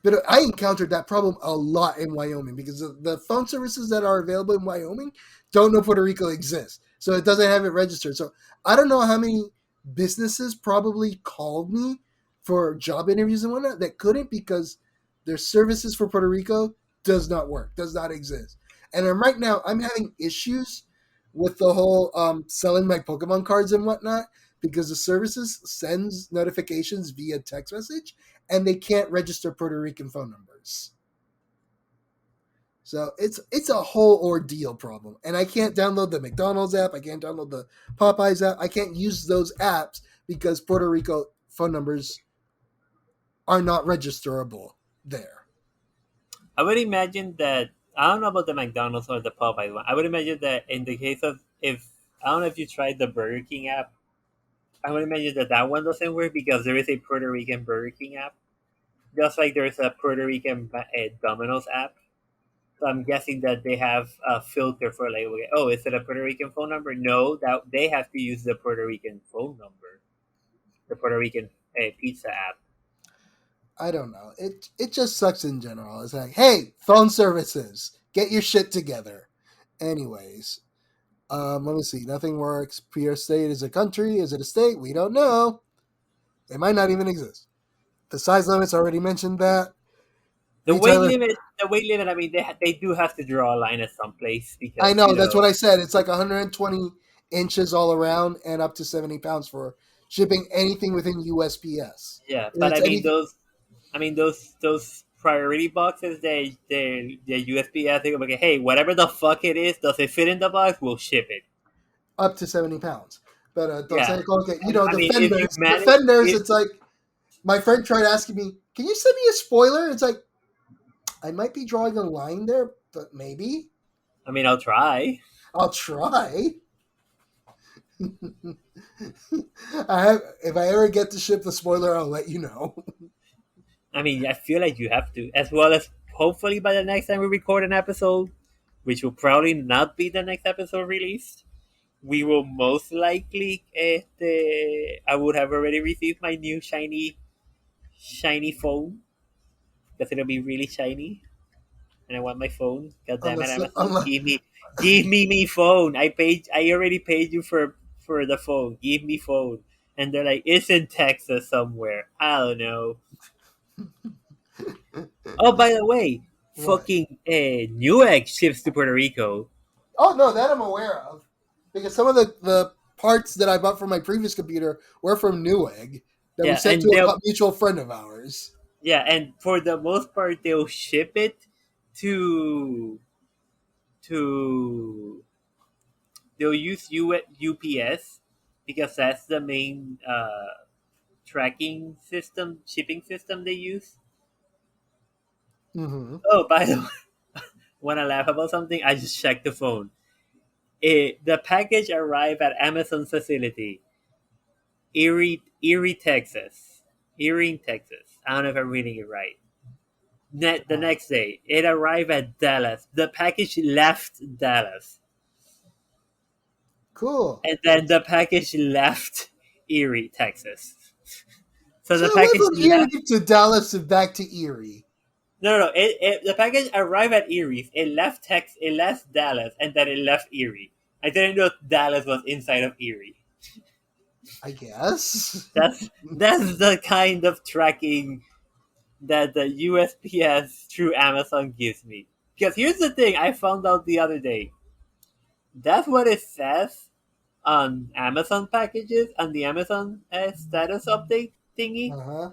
But I encountered that problem a lot in Wyoming because the phone services that are available in Wyoming don't know Puerto Rico exists. So it doesn't have it registered. So I don't know how many businesses probably called me for job interviews and whatnot that couldn't because their services for Puerto Rico does not work, does not exist. And right now, I'm having issues with the whole selling my Pokemon cards and whatnot because the services sends notifications via text message and they can't register Puerto Rican phone numbers. So it's a whole ordeal problem. And I can't download the McDonald's app. I can't download the Popeyes app. I can't use those apps because Puerto Rico phone numbers are not registerable there. I would imagine that, I don't know about the McDonald's or the Popeyes one. I would imagine that in the case of, if I don't know if you tried the Burger King app, I would imagine that that one doesn't work because there is a Puerto Rican Burger King app, just like there's a Puerto Rican Domino's app. So I'm guessing that they have a filter for like, okay, oh, is it a Puerto Rican phone number? No, that they have to use the Puerto Rican phone number, the Puerto Rican pizza app. I don't know. It just sucks in general. It's like, hey, phone services, get your shit together. Anyways, let me see. Nothing works. Pure state is a country. Is it a state? We don't know. It might not even exist. The size limits, already mentioned that. The Retailer, weight limit. I mean, they do have to draw a line at some place because I know, that's what I said. It's like 120 inches all around and up to 70 pounds for shipping anything within USPS. Yeah, If but it's those priority boxes, the USPS, they go, okay, hey, whatever the fuck it is, does it fit in the box? We'll ship it. up to 70 pounds. But don't say, Yeah. okay, And, I mean, if you the manage fenders, it, it's like, my friend tried asking me, can you send me a spoiler? It's like, I might be drawing a line there, but maybe. I mean, I'll try. I'll try. If I ever get to ship the spoiler, I'll let you know. I mean, I feel like you have to, as well as hopefully by the next time we record an episode, which will probably not be the next episode released, we will most likely, I would have already received my new shiny phone because it'll be really shiny, and I want my phone. God damn it, Amazon, Unless, give me me phone. I already paid you for the phone. Give me phone. And they're like, it's in Texas somewhere. I don't know. Oh, by the way, what? fucking Newegg ships to Puerto Rico. Oh, no, that I'm aware of. Because some of the parts that I bought for my previous computer were from Newegg that we Yeah, sent to a mutual friend of ours. yeah, and for the most part, they'll ship it to to they'll use UPS because that's the main tracking system, shipping system they use. Mm-hmm. Oh, by the way, when I laugh about something, I just check the phone. The package arrived at Amazon facility, Erie, Texas. Erie, Texas. I don't know if I'm reading it right. The next day, it arrived at Dallas. The package left Dallas. Cool. And then the package left Erie, Texas. So So the it went package from Erie left. to Dallas and back to Erie. No. The package arrived at Erie. It left It left Dallas, and then it left Erie. I didn't know Dallas was inside of Erie. I guess. That's the kind of tracking that the USPS through Amazon gives me. Because here's the thing I found out the other day. That's what it says on Amazon packages and the Amazon status update thingy. Uh-huh.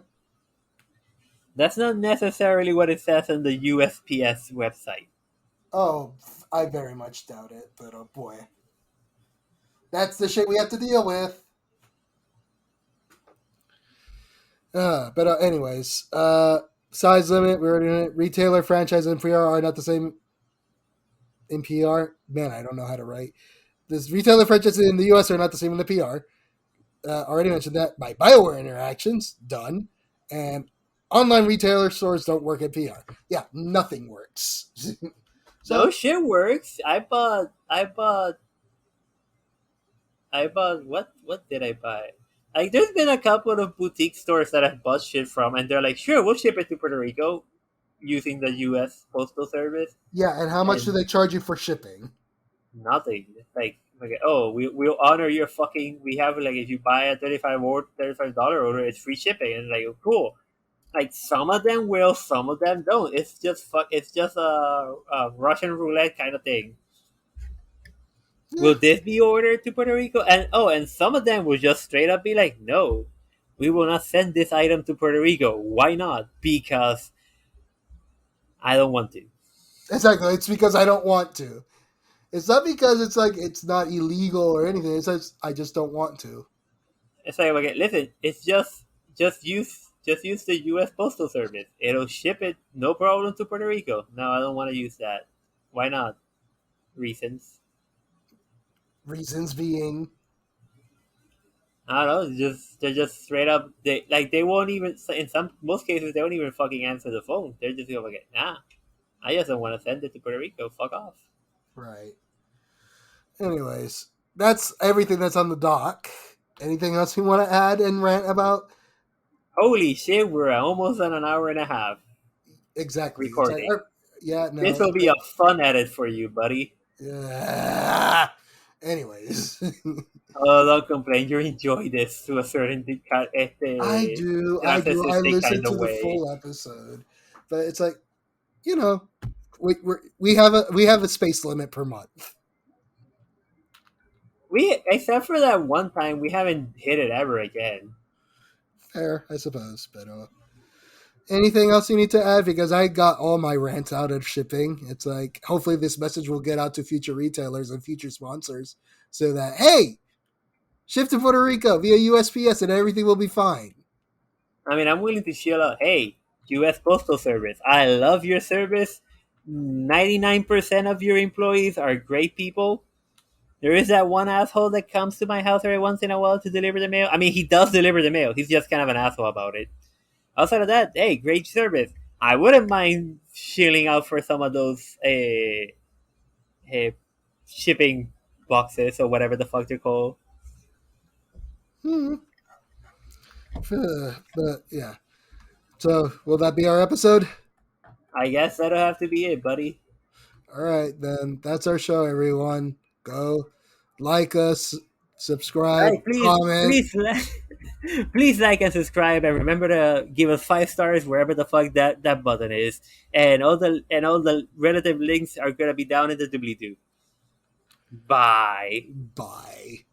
That's not necessarily what it says on the USPS website. Oh, I very much doubt it, but oh boy. That's the shit we have to deal with. Anyways, size limit, we already know it. Retailer, franchise, and PR are not the same. NPR, man, I don't know how to write. This retailer franchises in the U.S. are not the same in the PR. Already mentioned that. My BioWare interactions, done. And online retailer stores don't work at PR. Yeah, nothing works. So, No shit works. What did I buy? Like there's been a couple of boutique stores that I've bought shit from and they're like, sure, we'll ship it to Puerto Rico using the US Postal Service. yeah, and how much do And they charge you for shipping? nothing. It's like okay, oh, we'll honor your fucking we have like if you buy a $35 order, it's free shipping and like cool. Like some of them will, some of them don't. It's just a Russian roulette kind of thing. Yeah, Will this be ordered to Puerto Rico? And some of them will just straight up be like, no, we will not send this item to Puerto Rico. Why not? Because I don't want to. exactly. It's because I don't want to. It's not because it's like it's not illegal or anything. It's just I just don't want to. It's like okay, listen, it's just use the U.S. Postal Service. It'll ship it no problem to Puerto Rico. No, I don't want to use that. Why not? Reasons. Reasons being, I don't know. They're just straight up. They won't even in most cases they won't even fucking answer the phone. They're just gonna get nah. I just don't want to send it to Puerto Rico. Fuck off. right. Anyways, that's everything that's on the dock. Anything else you want to add and rant about? Holy shit, we're almost on an hour and a half Exactly. recording. Yeah, no. This will be a fun edit for you, buddy. Yeah. Anyways. Oh, don't complain. You enjoy this to a certain I do. I listen to the full episode. But it's like, you know, we have a space limit per month. We except for that one time, we haven't hit it ever again. Fair, I suppose. But anything else you need to add? Because I got all my rants out of shipping. It's like, hopefully this message will get out to future retailers and future sponsors so that, hey, ship to Puerto Rico via USPS and everything will be fine. I mean, I'm willing to shell out. Hey, U.S. Postal Service, I love your service. 99% of your employees are great people. There is that one asshole that comes to my house every once in a while to deliver the mail. I mean, he does deliver the mail. He's just kind of an asshole about it. Outside of that, hey, great service. I wouldn't mind shilling out for some of those shipping boxes or whatever the fuck they're called. But yeah. So will that be our episode? I guess that'll have to be it, buddy. All right, then that's our show, everyone. Go like us, subscribe, Hey, comment. please like and subscribe, and remember to give us 5 stars wherever the fuck that button is. And all the relative links are gonna be down in the doobly-doo. Bye. Bye.